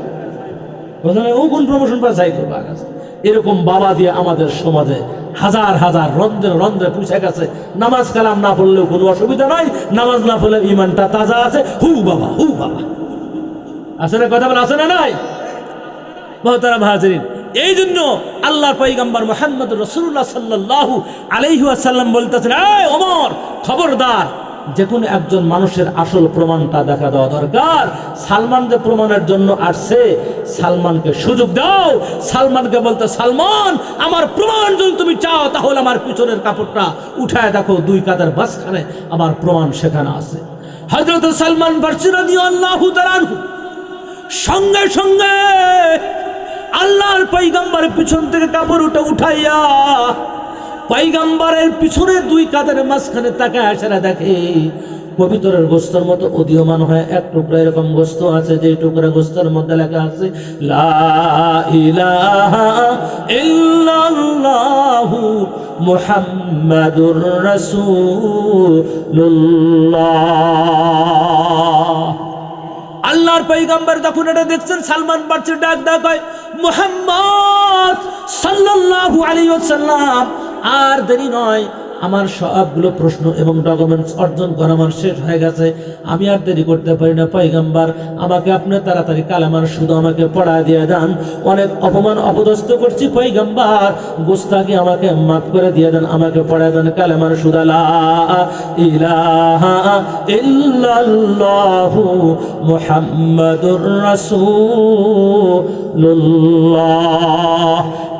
S1: উকুন প্রমোশন পায় ছাইবোকা হয়ে গেছে। এরকম বাবা দিয়ে আমাদের সমাজে হাজার হাজার রন্ধ্রে রন্ধ্রে পুষে গেছে। নামাজ কালাম না পড়লেও কোনো অসুবিধা নাই, নামাজ না পড়লে ইমানটা তাজা আছে। হু বাবা, হু বাবা, আসলে কথা বলে আছে না নাই? মুহতারাম হাজিরিন, এই জন্য আল্লাহর পয়গম্বর মুহাম্মদ রাসূলুল্লাহ সাল্লাল্লাহু আলাইহি ওয়াসাল্লাম বলতেছেন, এই ওমর খবরদার, যে কোনো একজন মানুষের আসল প্রমাণটা দেখা দেওয়া দরকার। সালমান যে প্রমাণের জন্য আসছে, সালমানকে সুযোগ দাও। সালমানকে বলতে, সালমান আমার প্রমাণ যদি তুমি চাও, তাহলে আমার পিছনের কাপড়টা উঠায় দেখো, 2 কাঁধের মাঝখানে আমার প্রমাণ সেখানে আছে। হযরত সালমান ফারসি রাদিয়াল্লাহু তাআলা সঙ্গে সঙ্গে আল্লাহর পয়গম্বরের পিছন থেকে কাপড় উঠাইয়া পয়গম্বরের পিছনে 2 কাঁধের মাঝখানে তাকায় আসারা দেখে পবিত্রের গোস্তের মতো উদীয়মান হয় এক টুকরা এরকম গোস্ত আছে, যে টুকরা গোস্তের মধ্যে লেখা আছে লা ইলাহা ইল্লাল্লাহু মুহাম্মাদুর রাসূলুল্লাহ। আল্লাহর পয়গম্বর যখন এটা দেখছেন, সালমান ফারসি ডাক কয়, মুহাম্মদ সাল্লাল্লাহু আলাইহি ওয়াসাল্লাম, আর দেরি নয়, আমার সবগুলো প্রশ্ন এবং ডকুমেন্টস অর্জন করা আমার শেষ হয়ে গেছে, আমি আর দেরি করতে পারি না। পয়গম্বর, আমাকে আপনি তাড়াতাড়ি কালেমার শুধু আমাকে পড়ায় দিয়ে দেন, অনেক অপমান অপদস্থ করছি পয়গম্বর, গোস্তাকে আমাকে মাফ করে দিয়ে দেন, আমাকে পড়ায় দেন কালেমার শুধু লা ইলাহা ইল্লাল্লাহু মুহাম্মাদুর রাসূলুল্লাহ।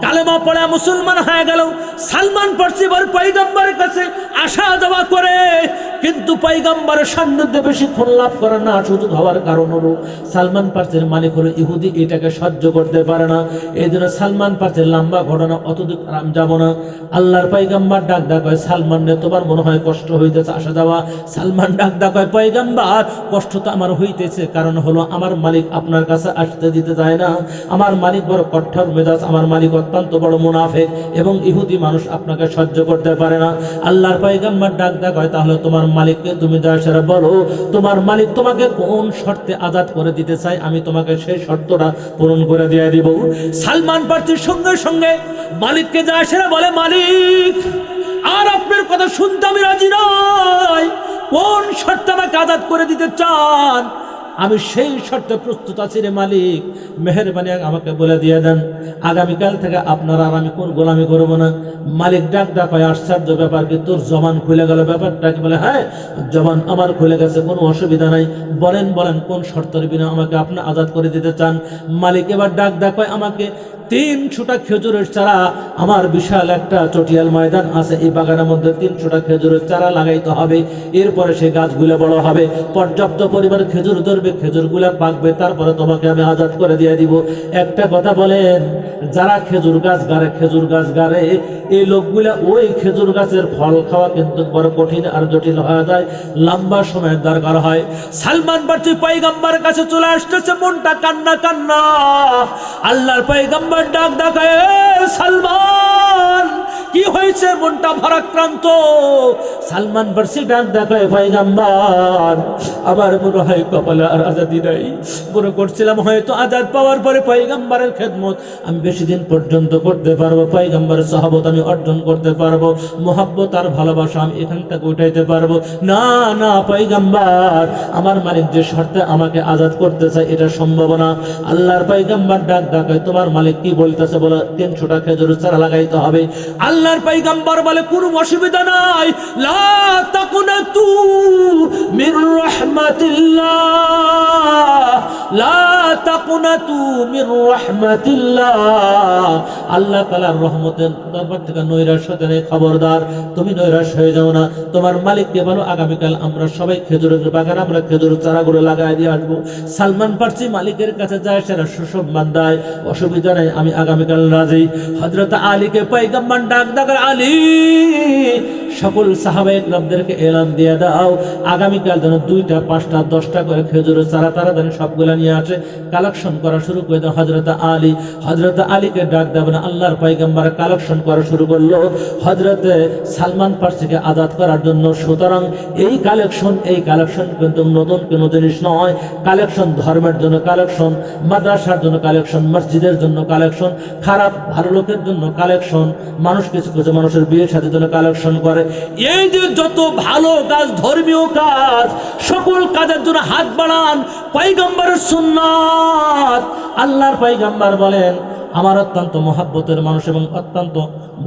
S1: কালেমা পড়া মুসলমান হয়ে গেল। সালমান ফারসি বল পয়গম্বরের কাছে আসা যাওয়া করে, কিন্তু পয়গম্বরের সান্নিধ্যে বেশিক্ষণ লাভ করে না। সুযোগ হওয়ার কারণ হলো সালমান ফারসির মালিক হলো ইহুদি, এটাকে সহ্য করতে পারে না। এই জন্য সালমান ফারসির লম্বা ঘটনা, অতদূর আরাম যাব না। আল্লাহর পয়গম্বর ডাক কয়, সালমান রে, তোমার মনে হয় কষ্ট হইতেছে আসা যাওয়া। সালমান ডাক কয়, পয়গম্বর, কষ্ট তো আমার হইতেছে, কারণ হলো আমার মালিক আপনার কাছে আসতে দিতে চায় না। আমার মালিক বড় কঠোর মেজাজ, আমার মালিক অত্যন্ত বড় মুনাফিক এবং ইহুদি মানুষ, আপনাকে সহ্য করতে পারে না। আল্লাহর পয়গম্বর ডাক কয়, তাহলে তোমার মালিককে তুমি যা সেটা বলো, তোমার মালিক তোমাকে কোন শর্তে আজাদ করে দিতে চায়, আমি তোমাকে সেই শর্তটা পূরণ করে দিয়ে দিব। সালমান ফারসির সঙ্গে সঙ্গে মালিককে যা সেটা বলে, মালিক আর আপনার কথা শুনতে আমি রাজি নই, কোন শর্তে আমাকে আজাদ করে দিতে চান, আমি সেই শর্তে প্রস্তুত আছি রে মালিক, মেহেরবানি আমাকে বলে দিয়ে দেন, আগামীকাল থেকে আপনারা আর আমি কোন গোলামি করবো না। মালিক ডাক কয়, আশ্চর্য ব্যাপার কি, তোর জবান খুলে গেল, ব্যাপারটা কি? বলে, হ্যাঁ জবান আমার খুলে গেছে, কোনো অসুবিধা নাই, বলেন বলেন কোন শর্তের বিনা আমাকে আপনি আজাদ করে দিতে চান। মালিক এবার ডাক কয়, আমাকে 300টা খেজুরের চারা, আমার বিশাল একটা চটিয়াল ময়দান আছে, এই বাগানের মধ্যে 300টা খেজুরের চারা লাগাইতে হবে, এরপরে সেই গাছগুলো বড় হবে, পর্যাপ্ত পরিমাণ খেজুর ধরবে, খেজুরগুলো পাকবে, তারপরে তোমাকে আমি আজাদ করে দিয়ে দিব। একটা কথা বলেন, যারা খেজুর গাছ গাড়ে এই লোকগুলা, ওই খেজুর গাছের ফল খাওয়া কিন্তু বড় কঠিন আর জটিল হয়ে যায়, লম্বা সময়ের দরকার হয়। সালমান ফারসি পয়গম্বরের কাছে চলে আসতেছে, মনটা কান্না কান্না। আল্লাহর পয়গম্বর ডাক সালমান, কি হয়েছে? মনটা ভারাক্রান্ত। সালমান ফার্সি ডাক দেখায়, পয়গম্বর আমার মনে হয় কপালে আর আজাদি নাই। মনে করছিলাম হয়তো আজাদ পাওয়ার পরে পয়গম্বরের খেদমত আমি বেশি দিন পর্যন্ত করতে পারবো, পয়গম্বরের সাহাবত আমি অর্জন করতে পারবো, মোহাব্বত আর ভালোবাসা আমি এখান থেকে উঠাইতে পারবো। না না পয়গম্বর, আমার মালিক যে শর্তে আমাকে আজাদ করতে চায় এটা সম্ভব না। আল্লাহর পয়গম্বর ডাক ডাকায়, তোমার মালিক কি বলতেছে বলে 300টা খেজুরের চারা লাগাইতে হবে। আল্লাহর পয়গম্বর বলে কোনো অসুবিধা নাই, লা তাকুনাতু মির রাহমাতিল্লাহ, লা তাকুনাতু মির রাহমাতিল্লাহ। আল্লাহ তাআলার রহমতের দরবার থেকে নৈরাশ হতে নেই, খবরদার তুমি নৈরাশ হয়ে যাও না। তোমার মালিককে বলো আগামীকাল আমরা সবাই খেজুরের বাগান আমরা খেজুরের চারাগুলো লাগাই দিয়ে আসবো। সালমান ফার্সি মালিকের কাছে যায়, সেরা সুসম্মান দেয়, অসুবিধা নেই আমি আগামীকাল রাজি। হযরত আলীকে পয়গম্বর ডাক ডাকার, আলী সকল সাহাবায়ে কেরামদেরকে এলান দিয়ে দাও আগামীকাল যেন 2টা 5টা 10টা করে খেজুরের চারা তারা যেন সবগুলা নিয়ে আসে, কালেকশন করা শুরু করে দেন। হযরত আলীকে ডাক দেবেন, আল্লাহর পয়গম্বর কালেকশন করা শুরু করলো হযরত সালমান ফার্সিকে আজাদ করার জন্য। সুতরাং এই কালেকশন কিন্তু নতুন কোনো জিনিস নয়। কালেকশন ধর্মের জন্য কালেকশন, মাদ্রাসার জন্য কালেকশন, মসজিদের জন্য কালেকশন, খারাপ ভালো লোকের জন্য কালেকশন, মানুষ কিছু কিছু মানুষের বিয়ে শাদীর জন্য কালেকশন করে। এই যে যত ভালো কাজ, ধর্মীয় কাজ, সকল কাজের জন্য হাত বাড়ান, পয়গম্বরের সুন্নাত। আল্লাহর পয়গম্বর বলেন আমার অত্যন্ত মহাব্বতের মানুষ এবং অত্যন্ত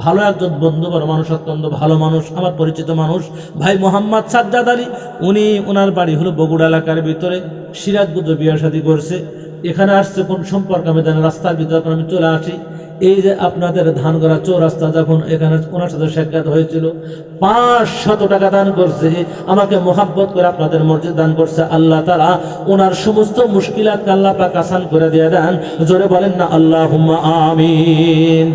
S1: ভালো একজন বন্ধুবর মানুষ, অত্যন্ত ভালো মানুষ, আমার পরিচিত মানুষ ভাই মোহাম্মদ সাজ্জাদ আলী। ওনার বাড়ি হলো বগুড়া এলাকার ভিতরে, সিরাজগঞ্জে বিয়ে শাদী করছে। এখানে আসছে কোন সম্পর্ক আমি জানি, রাস্তার ভিতরে আমি চলে আসি। এই যে আপনাদের ধানগড়া চৌরাস্তা, যখন এখানে ওনার সাথে সাক্ষাৎ হয়েছিল 500 টাকা দান করছে, আমাকে মোহাব্বত করে আপনাদের মসজিদ দান করছে। আল্লাহ তাআলা ওনার সমস্ত মুশকিলাতকে আল্লাহ পাক আসান করে দিয়ে দেন। জোরে বলেন না আল্লাহুম্মা আমিন।